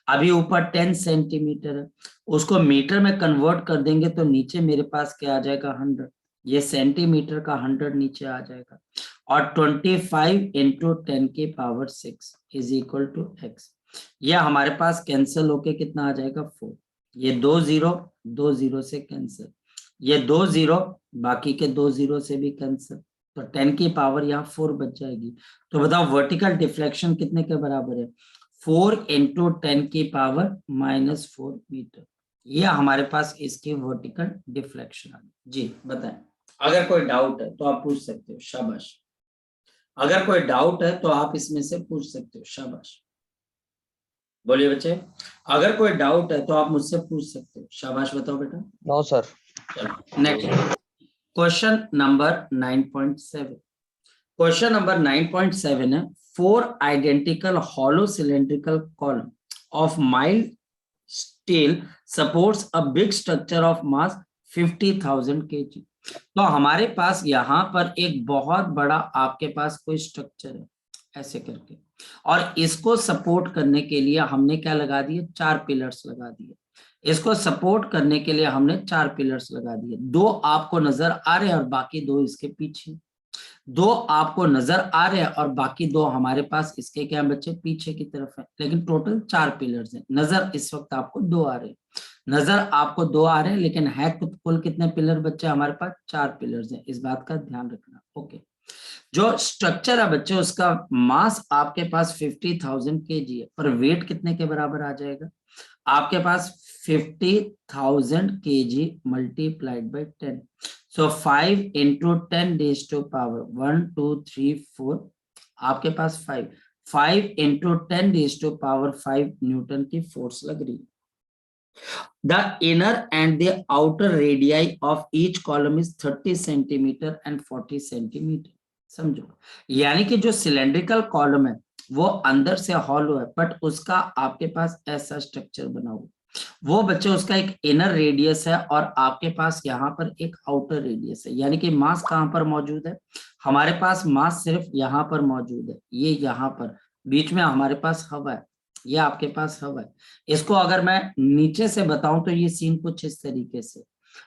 अभी ऊपर 10 सेंटीमीटर है, उसको मीटर में कन्वर्ट कर देंगे तो नीचे मेरे पास क्या आ जाएगा, 100, ये सेंटीमीटर का 100 नीचे आ जाएगा, और 25 इंटू 10 की power 6 is equal to x। ये हमारे पास कैंसिल होके कितना आ जाएगा 4, ये 2 0 से कैंसिल, ये 2 0 बाकी के 2 0 से भी कैंसिल, तो 10 की पावर यहाँ 4 बच जाएगी। तो बताओ वर्टिकल डिफ्लेक्शन कितने के बराबर है, 4 इंटू 10 की पावर -4 मीटर। ये हमारे पास इसकी वर्टिकल डिफ्लेक्शन आ गई। जी बताएं, अगर कोई डाउट है तो आप पूछ सकते हो, शाबाश। अगर कोई डाउट है तो आप इसमें से पूछ सकते हो, शाबाश। बोलिए बच्चे, अगर कोई डाउट है तो आप मुझसे पूछ सकते हो, शाबाश बताओ बेटा। No sir. चलो next question number 9.7। Question number 9.7 है, 4 identical hollow cylindrical column of mild steel supports a big structure of mass 50,000 kg। तो हमारे पास यहाँ पर एक बहुत बड़ा आपके पास कोई स्ट्रक्चर है ऐसे करके, और इसको सपोर्ट करने के लिए हमने क्या लगा दिए, 4 पिलर्स लगा दिए। इसको सपोर्ट करने के लिए हमने 4 पिलर्स लगा दिए, 2 आपको नजर आ रहे हैं और बाकी 2 इसके पीछे, 2 आपको नजर आ रहे हैं और बाकी 2 हमारे पास इसके क्या बच्चे पीछे की तरफ है, लेकिन टोटल 4 पिलर्स हैं। नजर इस वक्त आपको 2 आ रहे हैं, नजर आपको 2 आ रहे हैं, लेकिन है कुल कितने पिलर बच्चे हमारे पास, 4 पिलर्स हैं, इस बात का ध्यान रखना। ओके, जो स्ट्रक्चर है बच्चे उसका मास आपके पास 50,000 kg है, पर वेट कितने के बराबर आ जाएगा आपके पास, 50,000 kg multiplied by 10। So 5 into 10 raise to power 1 2 3 4, आपके पास 5 into 10 raise to power 5 newton की फोर्स लग रही है। The inner and the outer radii of each column is 30 centimeter and 40 centimeter। समझो, यानी कि जो सिलेंड्रिकल कॉलम है वो अंदर से हॉलो है, बट उसका आपके पास ऐसा स्ट्रक्चर बना हुआ, वो बच्चे उसका एक इनर रेडियस है और आपके पास यहाँ पर एक आउटर रेडियस है। यानी कि मास कहाँ पर मौजूद है, हमारे पास मास सिर्फ यहाँ पर मौजूद है, ये यहाँ पर बीच में हमारे पास हवा है, ये आपके पास हवा है। इसको अगर मैं नीचे से बताऊं तो ये सीन कुछ इस तरीके से,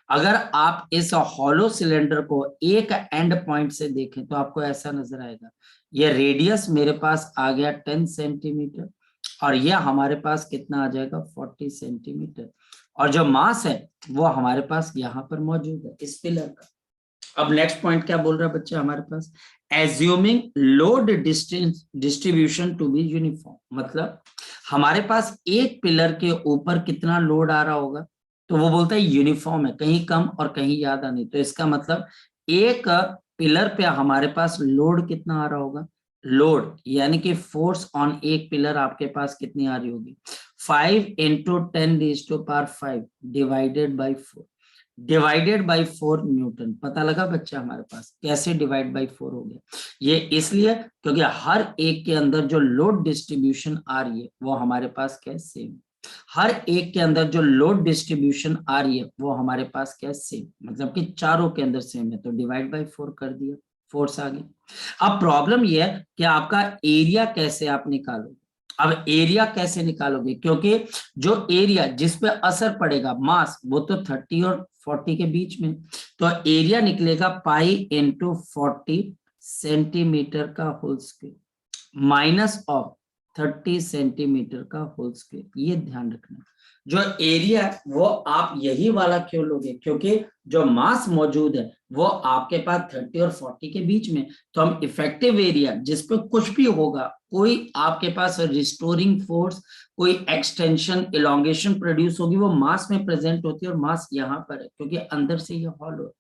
अगर आप इस हॉलो सिलेंडर को एक एंड पॉइंट से देखें तो आपको ऐसा नजर आएगा, ये रेडियस मेरे पास आ गया 10 सेंटीमीटर और ये हमारे पास कितना आ जाएगा 40 सेंटीमीटर, और जो मास है वो हमारे पास यहाँ पर मौजूद है इस पिलर का। अब नेक्स्ट पॉइंट क्या बोल रहा है बच्चे हमारे पास, assuming load distribution to be uniform, मतलब हमारे पास एक पिलर के ऊपर कितना लोड आ रहा होगा, तो वो बोलता है यूनिफॉर्म है, कहीं कम और कहीं ज्यादा नहीं। तो इसका मतलब एक पिलर पे हमारे पास लोड कितना आ रहा होगा, लोड यानी कि फोर्स ऑन एक पिलर आपके पास कितनी आ रही होगी, 5 into 10 raise to power 5 divided by 4, divided by 4 newton. पता लगा बच्चा हमारे पास कैसे डिवाइड बाई 4 हो गया, ये इसलिए क्योंकि हर एक के अंदर जो लोड डिस्ट्रीब्यूशन आ रही है वो हमारे पास क्या सेम, हर एक के अंदर जो लोड डिस्ट्रीब्यूशन आ रही है वो हमारे पास क्या सेम, मतलब कि चारों के अंदर सेम है, तो डिवाइड बाई 4 कर दिया, फोर्स आ गई। अब प्रॉब्लम ये है कि आपका एरिया कैसे आप निकालोगे। अब एरिया कैसे निकालोगे, क्योंकि जो एरिया जिस पे असर पड़ेगा मास वो तो 30 और 40 के बीच में, तो एरिया निकलेगा पाई इंटू 40 सेंटीमीटर का whole square minus of 30 centimetre का होल स्क्वायर। ये ध्यान रखना, जो एरिया है वो आप यही वाला क्यों लोगे, क्योंकि जो मास मौजूद है वो आपके पास 30 और 40 के बीच में, तो हम इफेक्टिव एरिया जिस पे कुछ भी होगा, कोई आपके पास रिस्टोरिंग फोर्स, कोई एक्सटेंशन इलोंगेशन प्रोड्यूस होगी, वो मास में प्रेजेंट होती है, और मास यहाँ पर है क्योंकि अंदर से ये हॉलो है।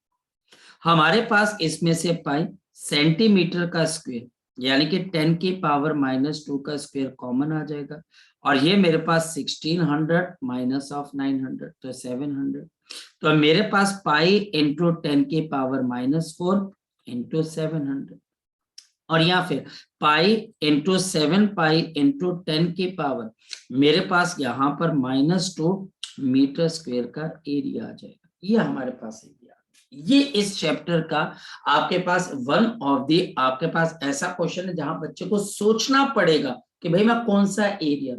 हमारे पास इसमें से पाई सेंटीमीटर का स्क्वायर यानी कि 10 की पावर -2 का स्क्वायर कॉमन आ जाएगा, और ये मेरे पास 1600 माइनस ऑफ 900 तो 700, तो मेरे पास पाई इंटू 10 की पावर -4 इंटू 700, और यहाँ फिर पाई इंटू 7 पाई इंटू 10 की पावर मेरे पास यहाँ पर -2 मीटर स्क्वायर का एरिया आ जाएगा। ये हमारे पास एरिया, ये इस चैप्टर का आपके पास वन ऑफ दी आपके पास ऐसा क्वेश्चन है जहां बच्चे को सोचना पड़ेगा कि भाई मैं कौन सा एरिया,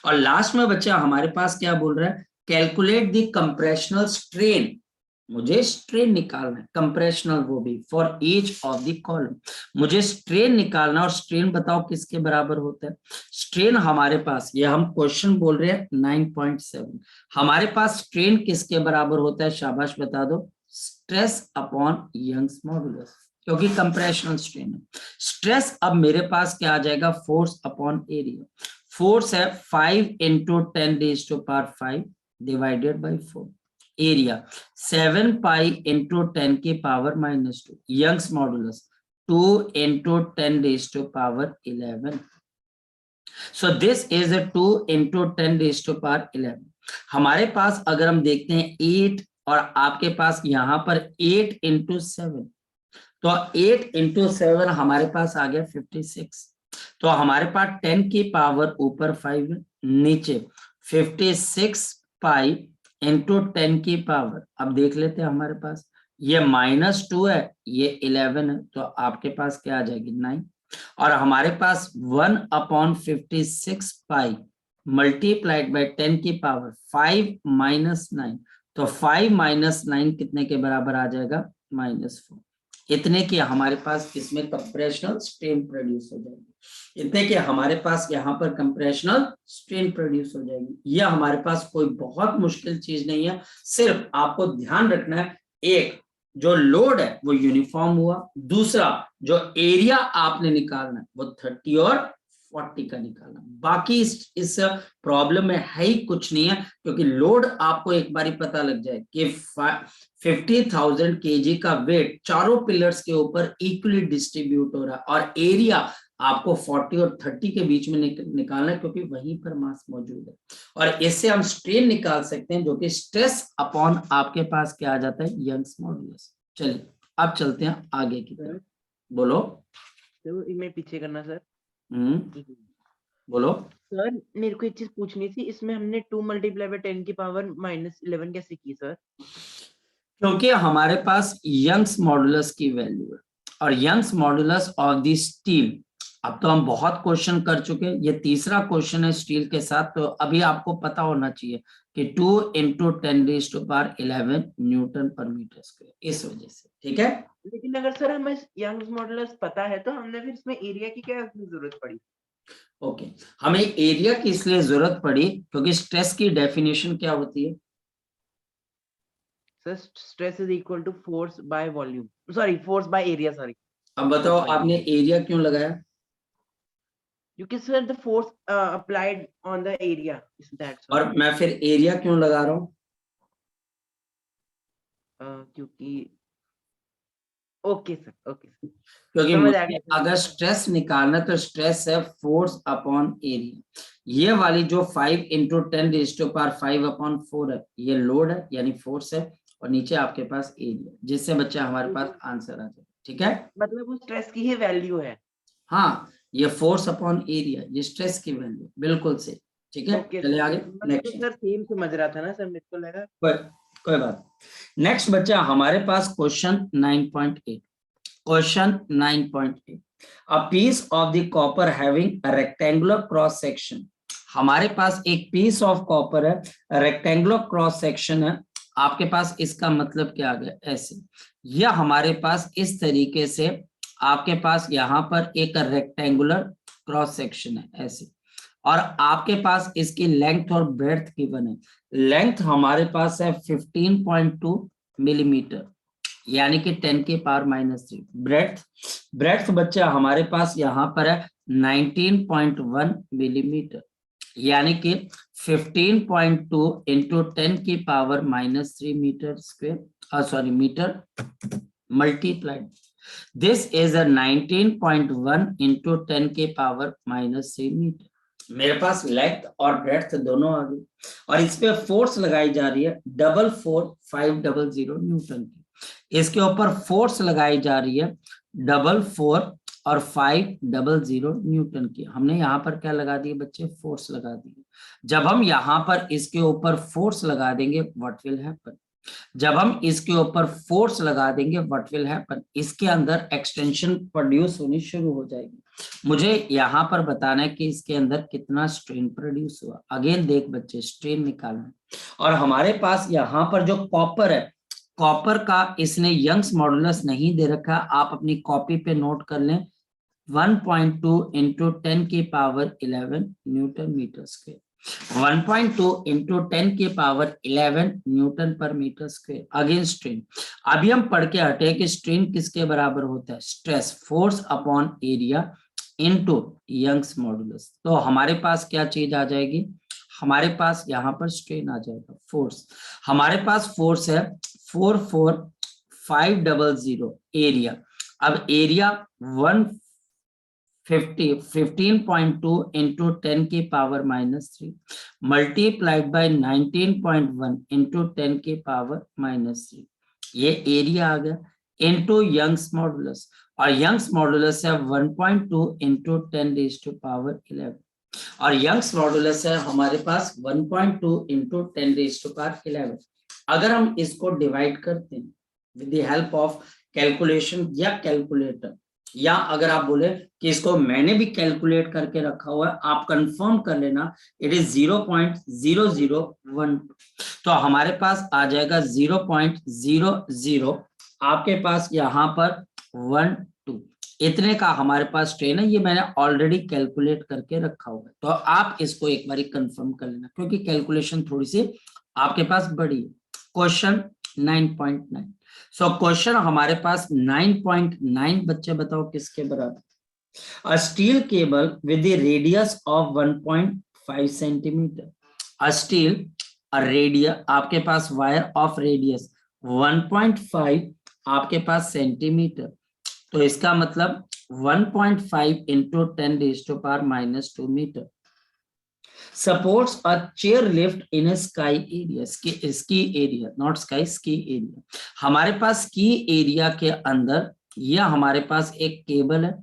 और लास्ट में बच्चा हमारे पास क्या बोल रहा है, कैलकुलेट द कंप्रेशनल स्ट्रेन मुझे स्ट्रेन निकालना है, कंप्रेशनल वो भी, for each of the column. मुझे स्ट्रेन निकालना, और स्ट्रेन बताओ किसके बराबर होता है। स्ट्रेन हमारे पास, ये हम क्वेश्चन बोल रहे हैं 9.7, हमारे पास स्ट्रेन किसके बराबर होता है, शाबाश बता दो, स्ट्रेस अपॉन यंग्स मॉडुलस, क्योंकि कंप्रेशनल स्ट्रेन है। स्ट्रेस अब मेरे पास क्या आ जाएगा, फोर्स अपॉन एरिया। फोर्स है 5 × 10⁵ divided by 4। Area 7 pi × 10⁻², Young's modulus 2 × 10⁻11। So this is 2 × 10⁻11। हमारे पास अगर हम देखते हैं 8, और आपके पास यहाँ पर 8 × 7, तो 8 × 7 हमारे पास आ गया 56। तो हमारे पास 10 की पावर ऊपर 5 है, नीचे 56 पाई × 10 की पावर। अब देख लेते हैं हमारे पास ये -2 है, ये 11 है, तो आपके पास क्या आ जाएगी 9। और हमारे पास 1/56 पाई मल्टीप्लाइड बाई 10 की पावर 5 - 9, तो 5 - 9 कितने के बराबर आ जाएगा, -4। इतने की हमारे पास इसमें कंप्रेशनल स्ट्रेन प्रोड्यूस हो जाएगी, इतने के हमारे पास यहाँ पर कंप्रेशनल स्ट्रेन प्रोड्यूस हो जाएगी। यह हमारे पास कोई बहुत मुश्किल चीज नहीं है, सिर्फ आपको ध्यान रखना है, एक जो लोड है वो यूनिफॉर्म हुआ, दूसरा जो एरिया आपने निकालना है वो 30 और 40 का निकालना। बाकी इस प्रॉब्लम में है ही कुछ नहीं है, क्योंकि लोड आपको एक बार ही पता लग जाए कि 50,000 kg का वेट चारों पिलर्स के ऊपर इक्वली डिस्ट्रीब्यूट हो रहा है, और एरिया आपको 40 और 30 के बीच में निकालना है, क्योंकि वहीं पर मास मौजूद है। और इससे हम स्ट्रेन निकाल सकते हैं, जो कि स्ट्रेस अपॉन आपके पास क्या आ जाता है, यंग्स मॉडुलस। चलिए अब चलते हैं आगे की तरफ। बोलो। तो मैं पीछे करना सर। बोलो सर, मेरे को एक चीज पूछनी थी, इसमें हमने 2 × 10 की पावर -11 कैसे की सर? क्योंकि हमारे पास यंग्स मॉडुलस की वैल्यू है, और Young's modulus of the steel, अब तो हम बहुत क्वेश्चन कर चुके हैं, ये तीसरा क्वेश्चन है स्टील के साथ, तो अभी आपको पता होना चाहिए कि 2 × 10⁻11 न्यूटन पर मीटर स्क्वायर, इस वजह से। ठीक है, लेकिन अगर सर हमें यंग्स मॉडुलस पता है तो हमने फिर इसमें एरिया की क्या जरूरत पड़ी? ओके, हमें एरिया की इसलिए जरूरत पड़ी क्योंकि स्ट्रेस की डेफिनेशन क्या होती है, sir stress is equal to force by volume, sorry force by area, sorry. अब बताओ आपने एरिया क्यों लगाया, क्योंकि sir the force applied on the area is that sir. और मैं फिर एरिया क्यों लगा रहा हूँ, क्योंकि ओके सर, ओके सर, क्योंकि समझ आ मुझे गया अगर स्ट्रेस निकालना तो स्ट्रेस है फोर्स अपॉन एरिया। ये वाली जो 5 × 10⁵ है, ये लोड है यानी फोर्स है, और नीचे आपके पास एरिया, जिससे बच्चा हमारे पास आंसर आ जाए। ठीक है, मतलब वो स्ट्रेस की ही वैल्यू है। हाँ, ये फोर्स अपॉन एरिया, ये स्ट्रेस की वैल्यू, बिल्कुल से। ठीक है, ओके चलिए आगे तो सर सेम समझ रहा था ना सर, मेरे को लगा। कोई बात। नेक्स्ट बच्चा हमारे पास question 9.8। Question 9.8, a piece of the copper having a rectangular cross section. हमारे पास एक पीस ऑफ कॉपर है, रेक्टेंगुलर क्रॉस सेक्शन है, आपके पास इसका मतलब क्या आ गया, ऐसे। यह हमारे पास इस तरीके से आपके पास यहाँ पर एक रेक्टेंगुलर क्रॉस सेक्शन है ऐसे, और आपके पास इसकी लेंथ और ब्रेड्थ गिवन है। लेंथ हमारे पास है 15.2 मिलीमीटर, यानी कि 10⁻³ ब्रेड्थ बच्चा हमारे पास यहाँ पर है 19.1 मिलीमीटर, यानी कि 15.2 × 10⁻³ metre square, sorry metre multiplied. This is a 19.1 × 10⁻³ metre. मेरे पास लेंथ और ब्रेड्थ दोनों आ गई, और इस पे फोर्स लगाई जा रही है 44500 न्यूटन की। इसके ऊपर फोर्स लगाई जा रही है 444 और 500 न्यूटन की। हमने यहाँ पर क्या लगा दिए बच्चे, फोर्स लगा दिए। जब हम यहाँ पर इसके ऊपर फोर्स लगा देंगे व्हाट विल हैपन, जब हम इसके ऊपर फोर्स लगा देंगे व्हाट विल हैपन, इसके अंदर एक्सटेंशन प्रोड्यूस होनी शुरू हो जाएगी। मुझे यहाँ पर बताना है कि इसके अंदर कितना स्ट्रेन प्रोड्यूस हुआ। अगेन देख बच्चे, स्ट्रेन निकालना है, और हमारे पास यहाँ पर जो कॉपर है, कॉपर का इसने यंग्स मॉडुलस नहीं दे रखा, आप अपनी कॉपी पे नोट कर लें 1.2 इंटू 10 की power 11 newton metre square. 1.2 into 10 की power 11 newton per metre square. Again strain, अभी हम पढ़ के हटे कि स्ट्रेन किसके बराबर होता है, stress force upon area into Young's modulus. तो हमारे पास क्या चीज आ जाएगी, हमारे पास यहाँ पर स्ट्रेन आ जाएगा फोर्स, हमारे पास फोर्स है 44500 एरिया। अब एरिया 15.2 इंटू 10 की पावर -3 मल्टीप्लाइड बाय 19.1 इंटू 10 की पावर -3, ये एरिया आ गया इंटू यंग्स मॉडुलस, और यंग्स मॉडुलस है 1.2 इंटू 10 रेज़ टू पावर 11, और यंग्स मॉडुलस है हमारे पास 1.2 इंटू 10 रेज़ टू पावर 11। अगर हम इसको डिवाइड करते हैं with the help of calculation या कैलकुलेटर, या अगर आप बोले कि इसको मैंने भी कैलकुलेट करके रखा हुआ है, आप कंफर्म कर लेना, इट इज 0.0012, तो हमारे पास आ जाएगा 0.00, आपके पास यहाँ पर 12, इतने का हमारे पास स्ट्रेन है, ये मैंने ऑलरेडी कैलकुलेट करके रखा हुआ है। तो आप इसको एक बार कंफर्म कर लेना, क्योंकि कैलकुलेशन थोड़ी सी आपके पास बड़ी है। क्वेश्चन 9.9, सो क्वेश्चन हमारे पास 9.9, बच्चे बताओ किसके बराबर, a steel cable with the radius of 1.5 centimetre, a steel radius, आपके पास वायर ऑफ रेडियस 1.5 आपके पास सेंटीमीटर, तो इसका मतलब 1.5 into 10 raise to power -2 metre supports a chair lift in a sky area, ski area, not sky, ski area। हमारे पास ski area के अंदर यह हमारे पास एक केबल है,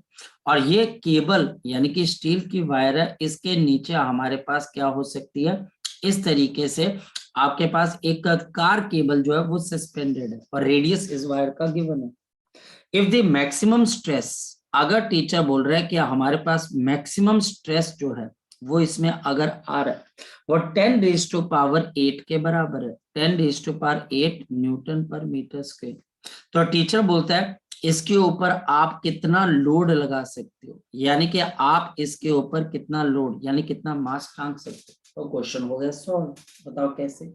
और ये केबल यानी कि स्टील की वायर है, इसके नीचे हमारे पास क्या हो सकती है, इस तरीके से आपके पास एक कार केबल जो है वो सस्पेंडेड है, और रेडियस इस वायर का गिवन है। इफ द मैक्सिमम स्ट्रेस, अगर टीचर बोल रहा है कि हमारे पास मैक्सिमम स्ट्रेस जो है वो इसमें अगर आ रहा है वो 10 रेज़ टू पावर 8 के बराबर है, 10 raise to power 8 Newton per metre square, तो टीचर बोलता है इसके ऊपर आप कितना लोड लगा सकते हो, यानी कि आप इसके ऊपर कितना लोड यानी कितना मास टांग सकते हो। तो क्वेश्चन हो गया सॉल्व, बताओ कैसे।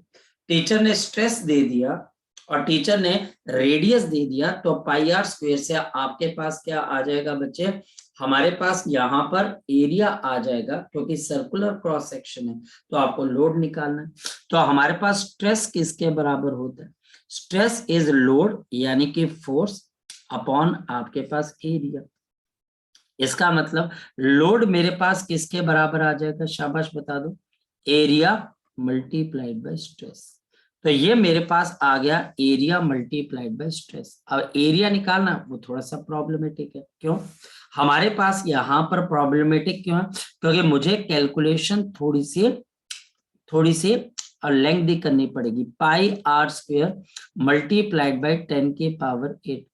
टीचर ने स्ट्रेस दे दिया और टीचर ने रेडियस दे दिया, तो पाई आर स्क्वायर से आपके पास क्या आ जाएगा बच्चे, हमारे पास यहाँ पर एरिया आ जाएगा, क्योंकि सर्कुलर क्रॉस सेक्शन है तो आपको लोड निकालना है। तो हमारे पास स्ट्रेस किसके बराबर होता है, स्ट्रेस इज लोड यानी कि फोर्स अपॉन आपके पास एरिया। इसका मतलब लोड मेरे पास किसके बराबर आ जाएगा, शाबाश बता दो, एरिया मल्टीप्लाइड बाय स्ट्रेस। तो ये मेरे पास आ गया एरिया मल्टीप्लाइड बाय स्ट्रेस। अब एरिया निकालना वो थोड़ा सा प्रॉब्लमेटिक है, क्यों हमारे पास यहाँ पर प्रॉब्लमेटिक क्यों है, क्योंकि मुझे कैलकुलेशन थोड़ी सी लेंथी करनी पड़ेगी। पाई आर स्क्वायर मल्टीप्लाइड बाय 10 की पावर 8,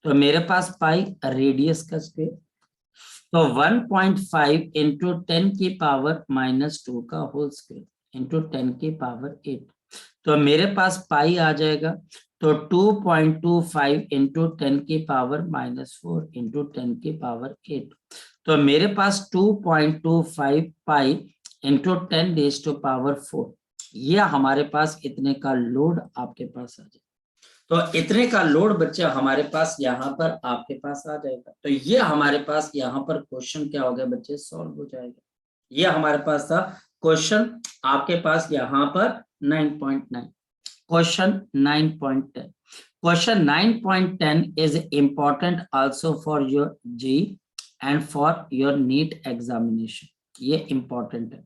तो मेरे पास पाई रेडियस का स्क्वायर, तो 1.5 इंटू 10 की पावर -2 का होल स्क्वायर इंटू 10 की पावर 8, तो मेरे पास पाई आ जाएगा, तो 2.25 इंटू 10 की पावर -4 इंटू 10 की पावर 8, तो मेरे पास 2.25 pi into 10 raise to power 4, ये हमारे पास इतने का लोड आपके पास आ जाएगा। तो इतने का लोड बच्चे हमारे पास यहाँ पर आपके पास आ जाएगा। तो ये हमारे पास यहाँ पर क्वेश्चन क्या हो गया बच्चे, सॉल्व हो जाएगा। ये हमारे पास था क्वेश्चन आपके पास यहाँ पर 9.9। Question 9.10, question 9.10 is important also for your JEE and for your NEET examination, ये important है।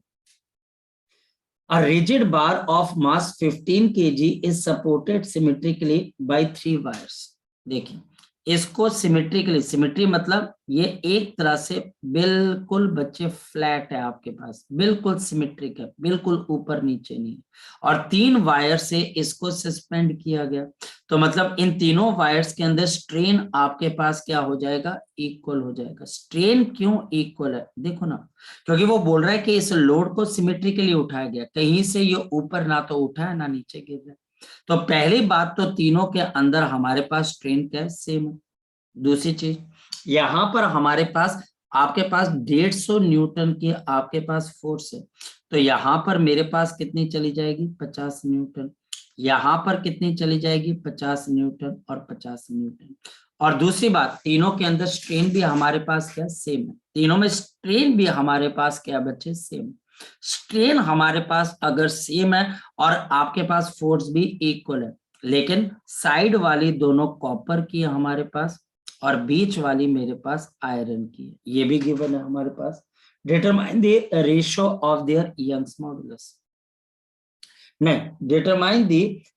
A rigid bar of mass 15 kg is supported symmetrically by 3 wires। देखिए इसको सिमेट्रिकली, सिमेट्री मतलब ये एक तरह से बिल्कुल बच्चे फ्लैट है, आपके पास बिल्कुल सिमेट्रिक है, बिल्कुल ऊपर नीचे नहीं, और 3 वायर से इसको सस्पेंड किया गया, तो मतलब इन तीनों वायर्स के अंदर स्ट्रेन आपके पास क्या हो जाएगा, इक्वल हो जाएगा। स्ट्रेन क्यों इक्वल है, देखो ना, क्योंकि वो बोल रहा है कि इस लोड को सिमेट्रिकली उठाया गया, कहीं से ये ऊपर ना तो उठा है ना नीचे गिर रहा है, तो पहली बात तो तीनों के अंदर हमारे पास स्ट्रेन क्या है, सेम है। दूसरी चीज, यहां पर हमारे पास आपके पास 150 न्यूटन की आपके पास फोर्स है, तो यहां पर मेरे पास कितनी चली जाएगी, 50 न्यूटन। यहां पर कितनी चली जाएगी, 50 न्यूटन और 50 न्यूटन। और दूसरी बात, तीनों के अंदर स्ट्रेन भी हमारे पास क्या, सेम है। तीनों में स्ट्रेन भी हमारे पास क्या बच्चे, सेम। स्ट्रेन हमारे पास अगर सेम है और आपके पास फोर्स भी इक्वल है, लेकिन साइड वाली दोनों कॉपर की है हमारे पास और बीच वाली मेरे पास आयरन की है, ये भी गिवन है हमारे पास। Determine the ratio of their Young's modulus, नहीं, determine the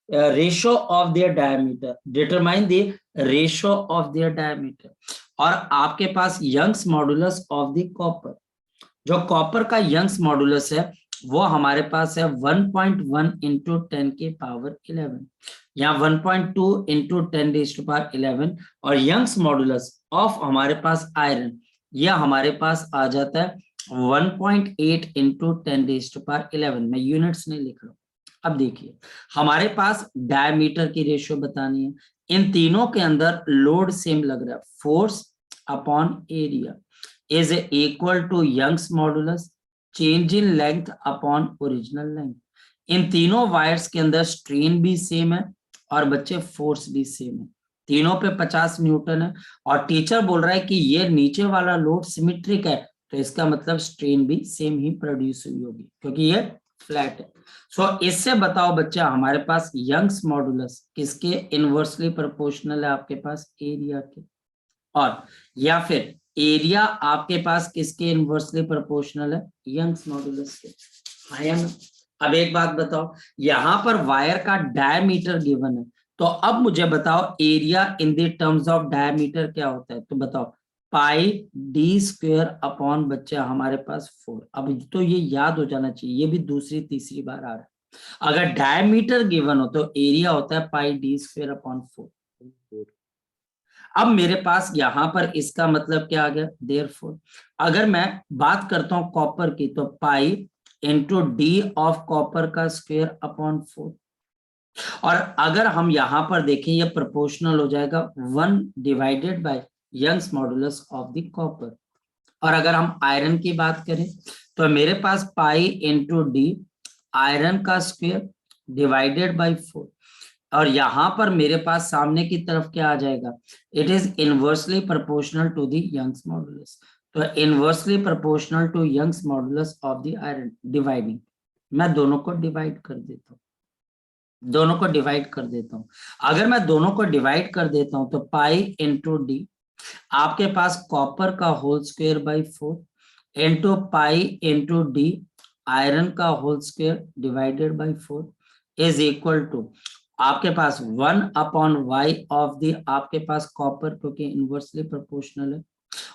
ratio of their diameter, determine the ratio of their diameter. और आपके पास Young's modulus of the copper, जो कॉपर का यंग्स मॉडुलस है वो हमारे पास है 1.1 इंटू 10 के पावर 11, यहाँ 1.2 इंटू 10 रेज़ टू पावर 11। और यंग्स मॉडुलस ऑफ हमारे पास आयरन, यह हमारे पास आ जाता है 1.8 इंटू 10 रेज़ टू पावर 11। मैं यूनिट्स नहीं लिख रहा हूँ। अब देखिए, हमारे पास डायमीटर की रेशियो बतानी है। इन तीनों के अंदर लोड सेम लग रहा है, force upon area is equal to Young's modulus change in length upon original length। इन तीनों वायर्स के अंदर स्ट्रेन भी सेम है और बच्चे फोर्स भी सेम है, तीनों पे 50 न्यूटन है। और टीचर बोल रहा है कि ये नीचे वाला लोड सिमेट्रिक है, तो इसका मतलब स्ट्रेन भी सेम ही प्रोड्यूस हुई होगी क्योंकि ये फ्लैट है। सो इससे बताओ बच्चा, हमारे पास यंग्स मॉडुलस किसके इनवर्सली प्रोपोर्शनल है, आपके पास एरिया के, और या फिर एरिया आपके पास किसके इनवर्सली प्रोपोर्शनल है, यंग्स मॉडुलस के। आया ना? अब एक बात बताओ, यहां पर वायर का डायमीटर गिवन है, तो अब मुझे बताओ area in the terms of diameter क्या होता है, तो बताओ पाई डी स्क्वायर अपॉन बच्चा हमारे पास 4। अब तो ये याद हो जाना चाहिए, ये भी दूसरी तीसरी बार आ रहा है। अगर डायमीटर गिवन हो तो एरिया होता है पाई डी स्क्वायर अपॉन 4। अब मेरे पास यहां पर इसका मतलब क्या आ गया, देयरफॉर अगर मैं बात करता हूं कॉपर की, तो पाई इंटू डी ऑफ कॉपर का स्क्वायर अपॉन 4। और अगर हम यहां पर देखें, ये प्रोपोर्शनल हो जाएगा 1 divided by Young's modulus of the copper. और अगर हम आयरन की बात करें, तो मेरे पास पाई इंटू डी आयरन का स्क्वायर डिवाइडेड बाय 4। और यहां पर मेरे पास सामने की तरफ क्या आ जाएगा, it is inversely proportional to the Young's modulus. तो inversely proportional to Young's modulus of the iron, dividing, मैं दोनों को डिवाइड कर देता हूं, दोनों को डिवाइड कर देता हूं। अगर मैं दोनों को डिवाइड कर देता हूं तो पाई इंटू डी आपके पास कॉपर का whole square by 4 into pi into D iron का whole square divided by 4 is equal to आपके पास 1 अपॉन वाई ऑफ द आपके पास कॉपर, क्योंकि इनवर्सली प्रोपोर्शनल है।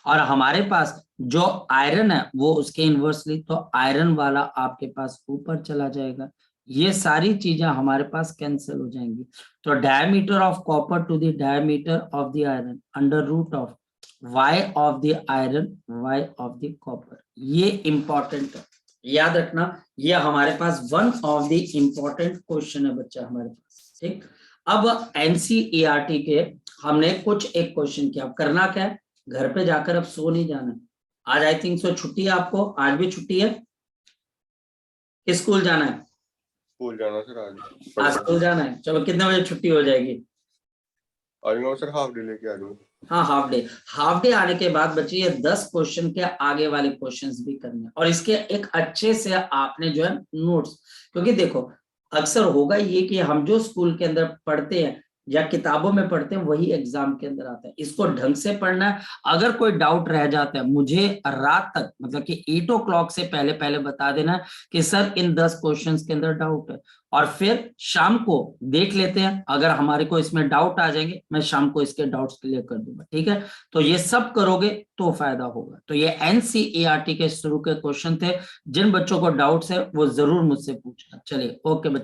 और हमारे पास जो आयरन है वो उसके इनवर्सली, तो आयरन वाला आपके पास ऊपर चला जाएगा। ये सारी चीजें हमारे पास कैंसिल हो जाएंगी। तो diameter of copper to the diameter of the iron under root of Y of the iron Y of the copper. ये इंपॉर्टेंट है, याद रखना, ये हमारे पास one of the important question है बच्चा हमारे पास। ठीक, अब एनसीईआरटी के हमने कुछ एक क्वेश्चन किया। अब करना क्या है, घर पे जाकर अब सो नहीं जाना। आज आई थिंक सो छुट्टी है आपको, आज भी छुट्टी है, स्कूल जाना है? स्कूल जाना सर आज स्कूल जाना है, चलो कितने बजे छुट्टी हो जाएगी? आ जाऊंगा सर, हाफ डे लेके आ जाऊंगा। हाँ, हाफ डे आने के बाद बच्चे ये 10 क्वेश्चन के आगे वाले क्वेश्चंस भी करने, और इसके एक अच्छे से आपने जो है नोट्स, क्योंकि देखो अक्सर होगा ये कि हम जो स्कूल के अंदर पढ़ते हैं या किताबों में पढ़ते हैं वही एग्जाम के अंदर आता है, इसको ढंग से पढ़ना है। अगर कोई डाउट रह जाता है मुझे रात तक, मतलब कि 8 o'clock से पहले बता देना कि सर इन 10 क्वेश्चंस के अंदर डाउट है, और फिर शाम को देख लेते हैं। अगर हमारे को इसमें डाउट आ जाएंगे, मैं शाम को इसके डाउट्स क्लियर कर दूंगा, ठीक है? तो ये सब करोगे तो फायदा होगा। तो ये एनसीईआरटी के शुरू के क्वेश्चन थे, जिन बच्चों को डाउट्स है वो जरूर मुझसे पूछना। चलिए, ओके बच्चों।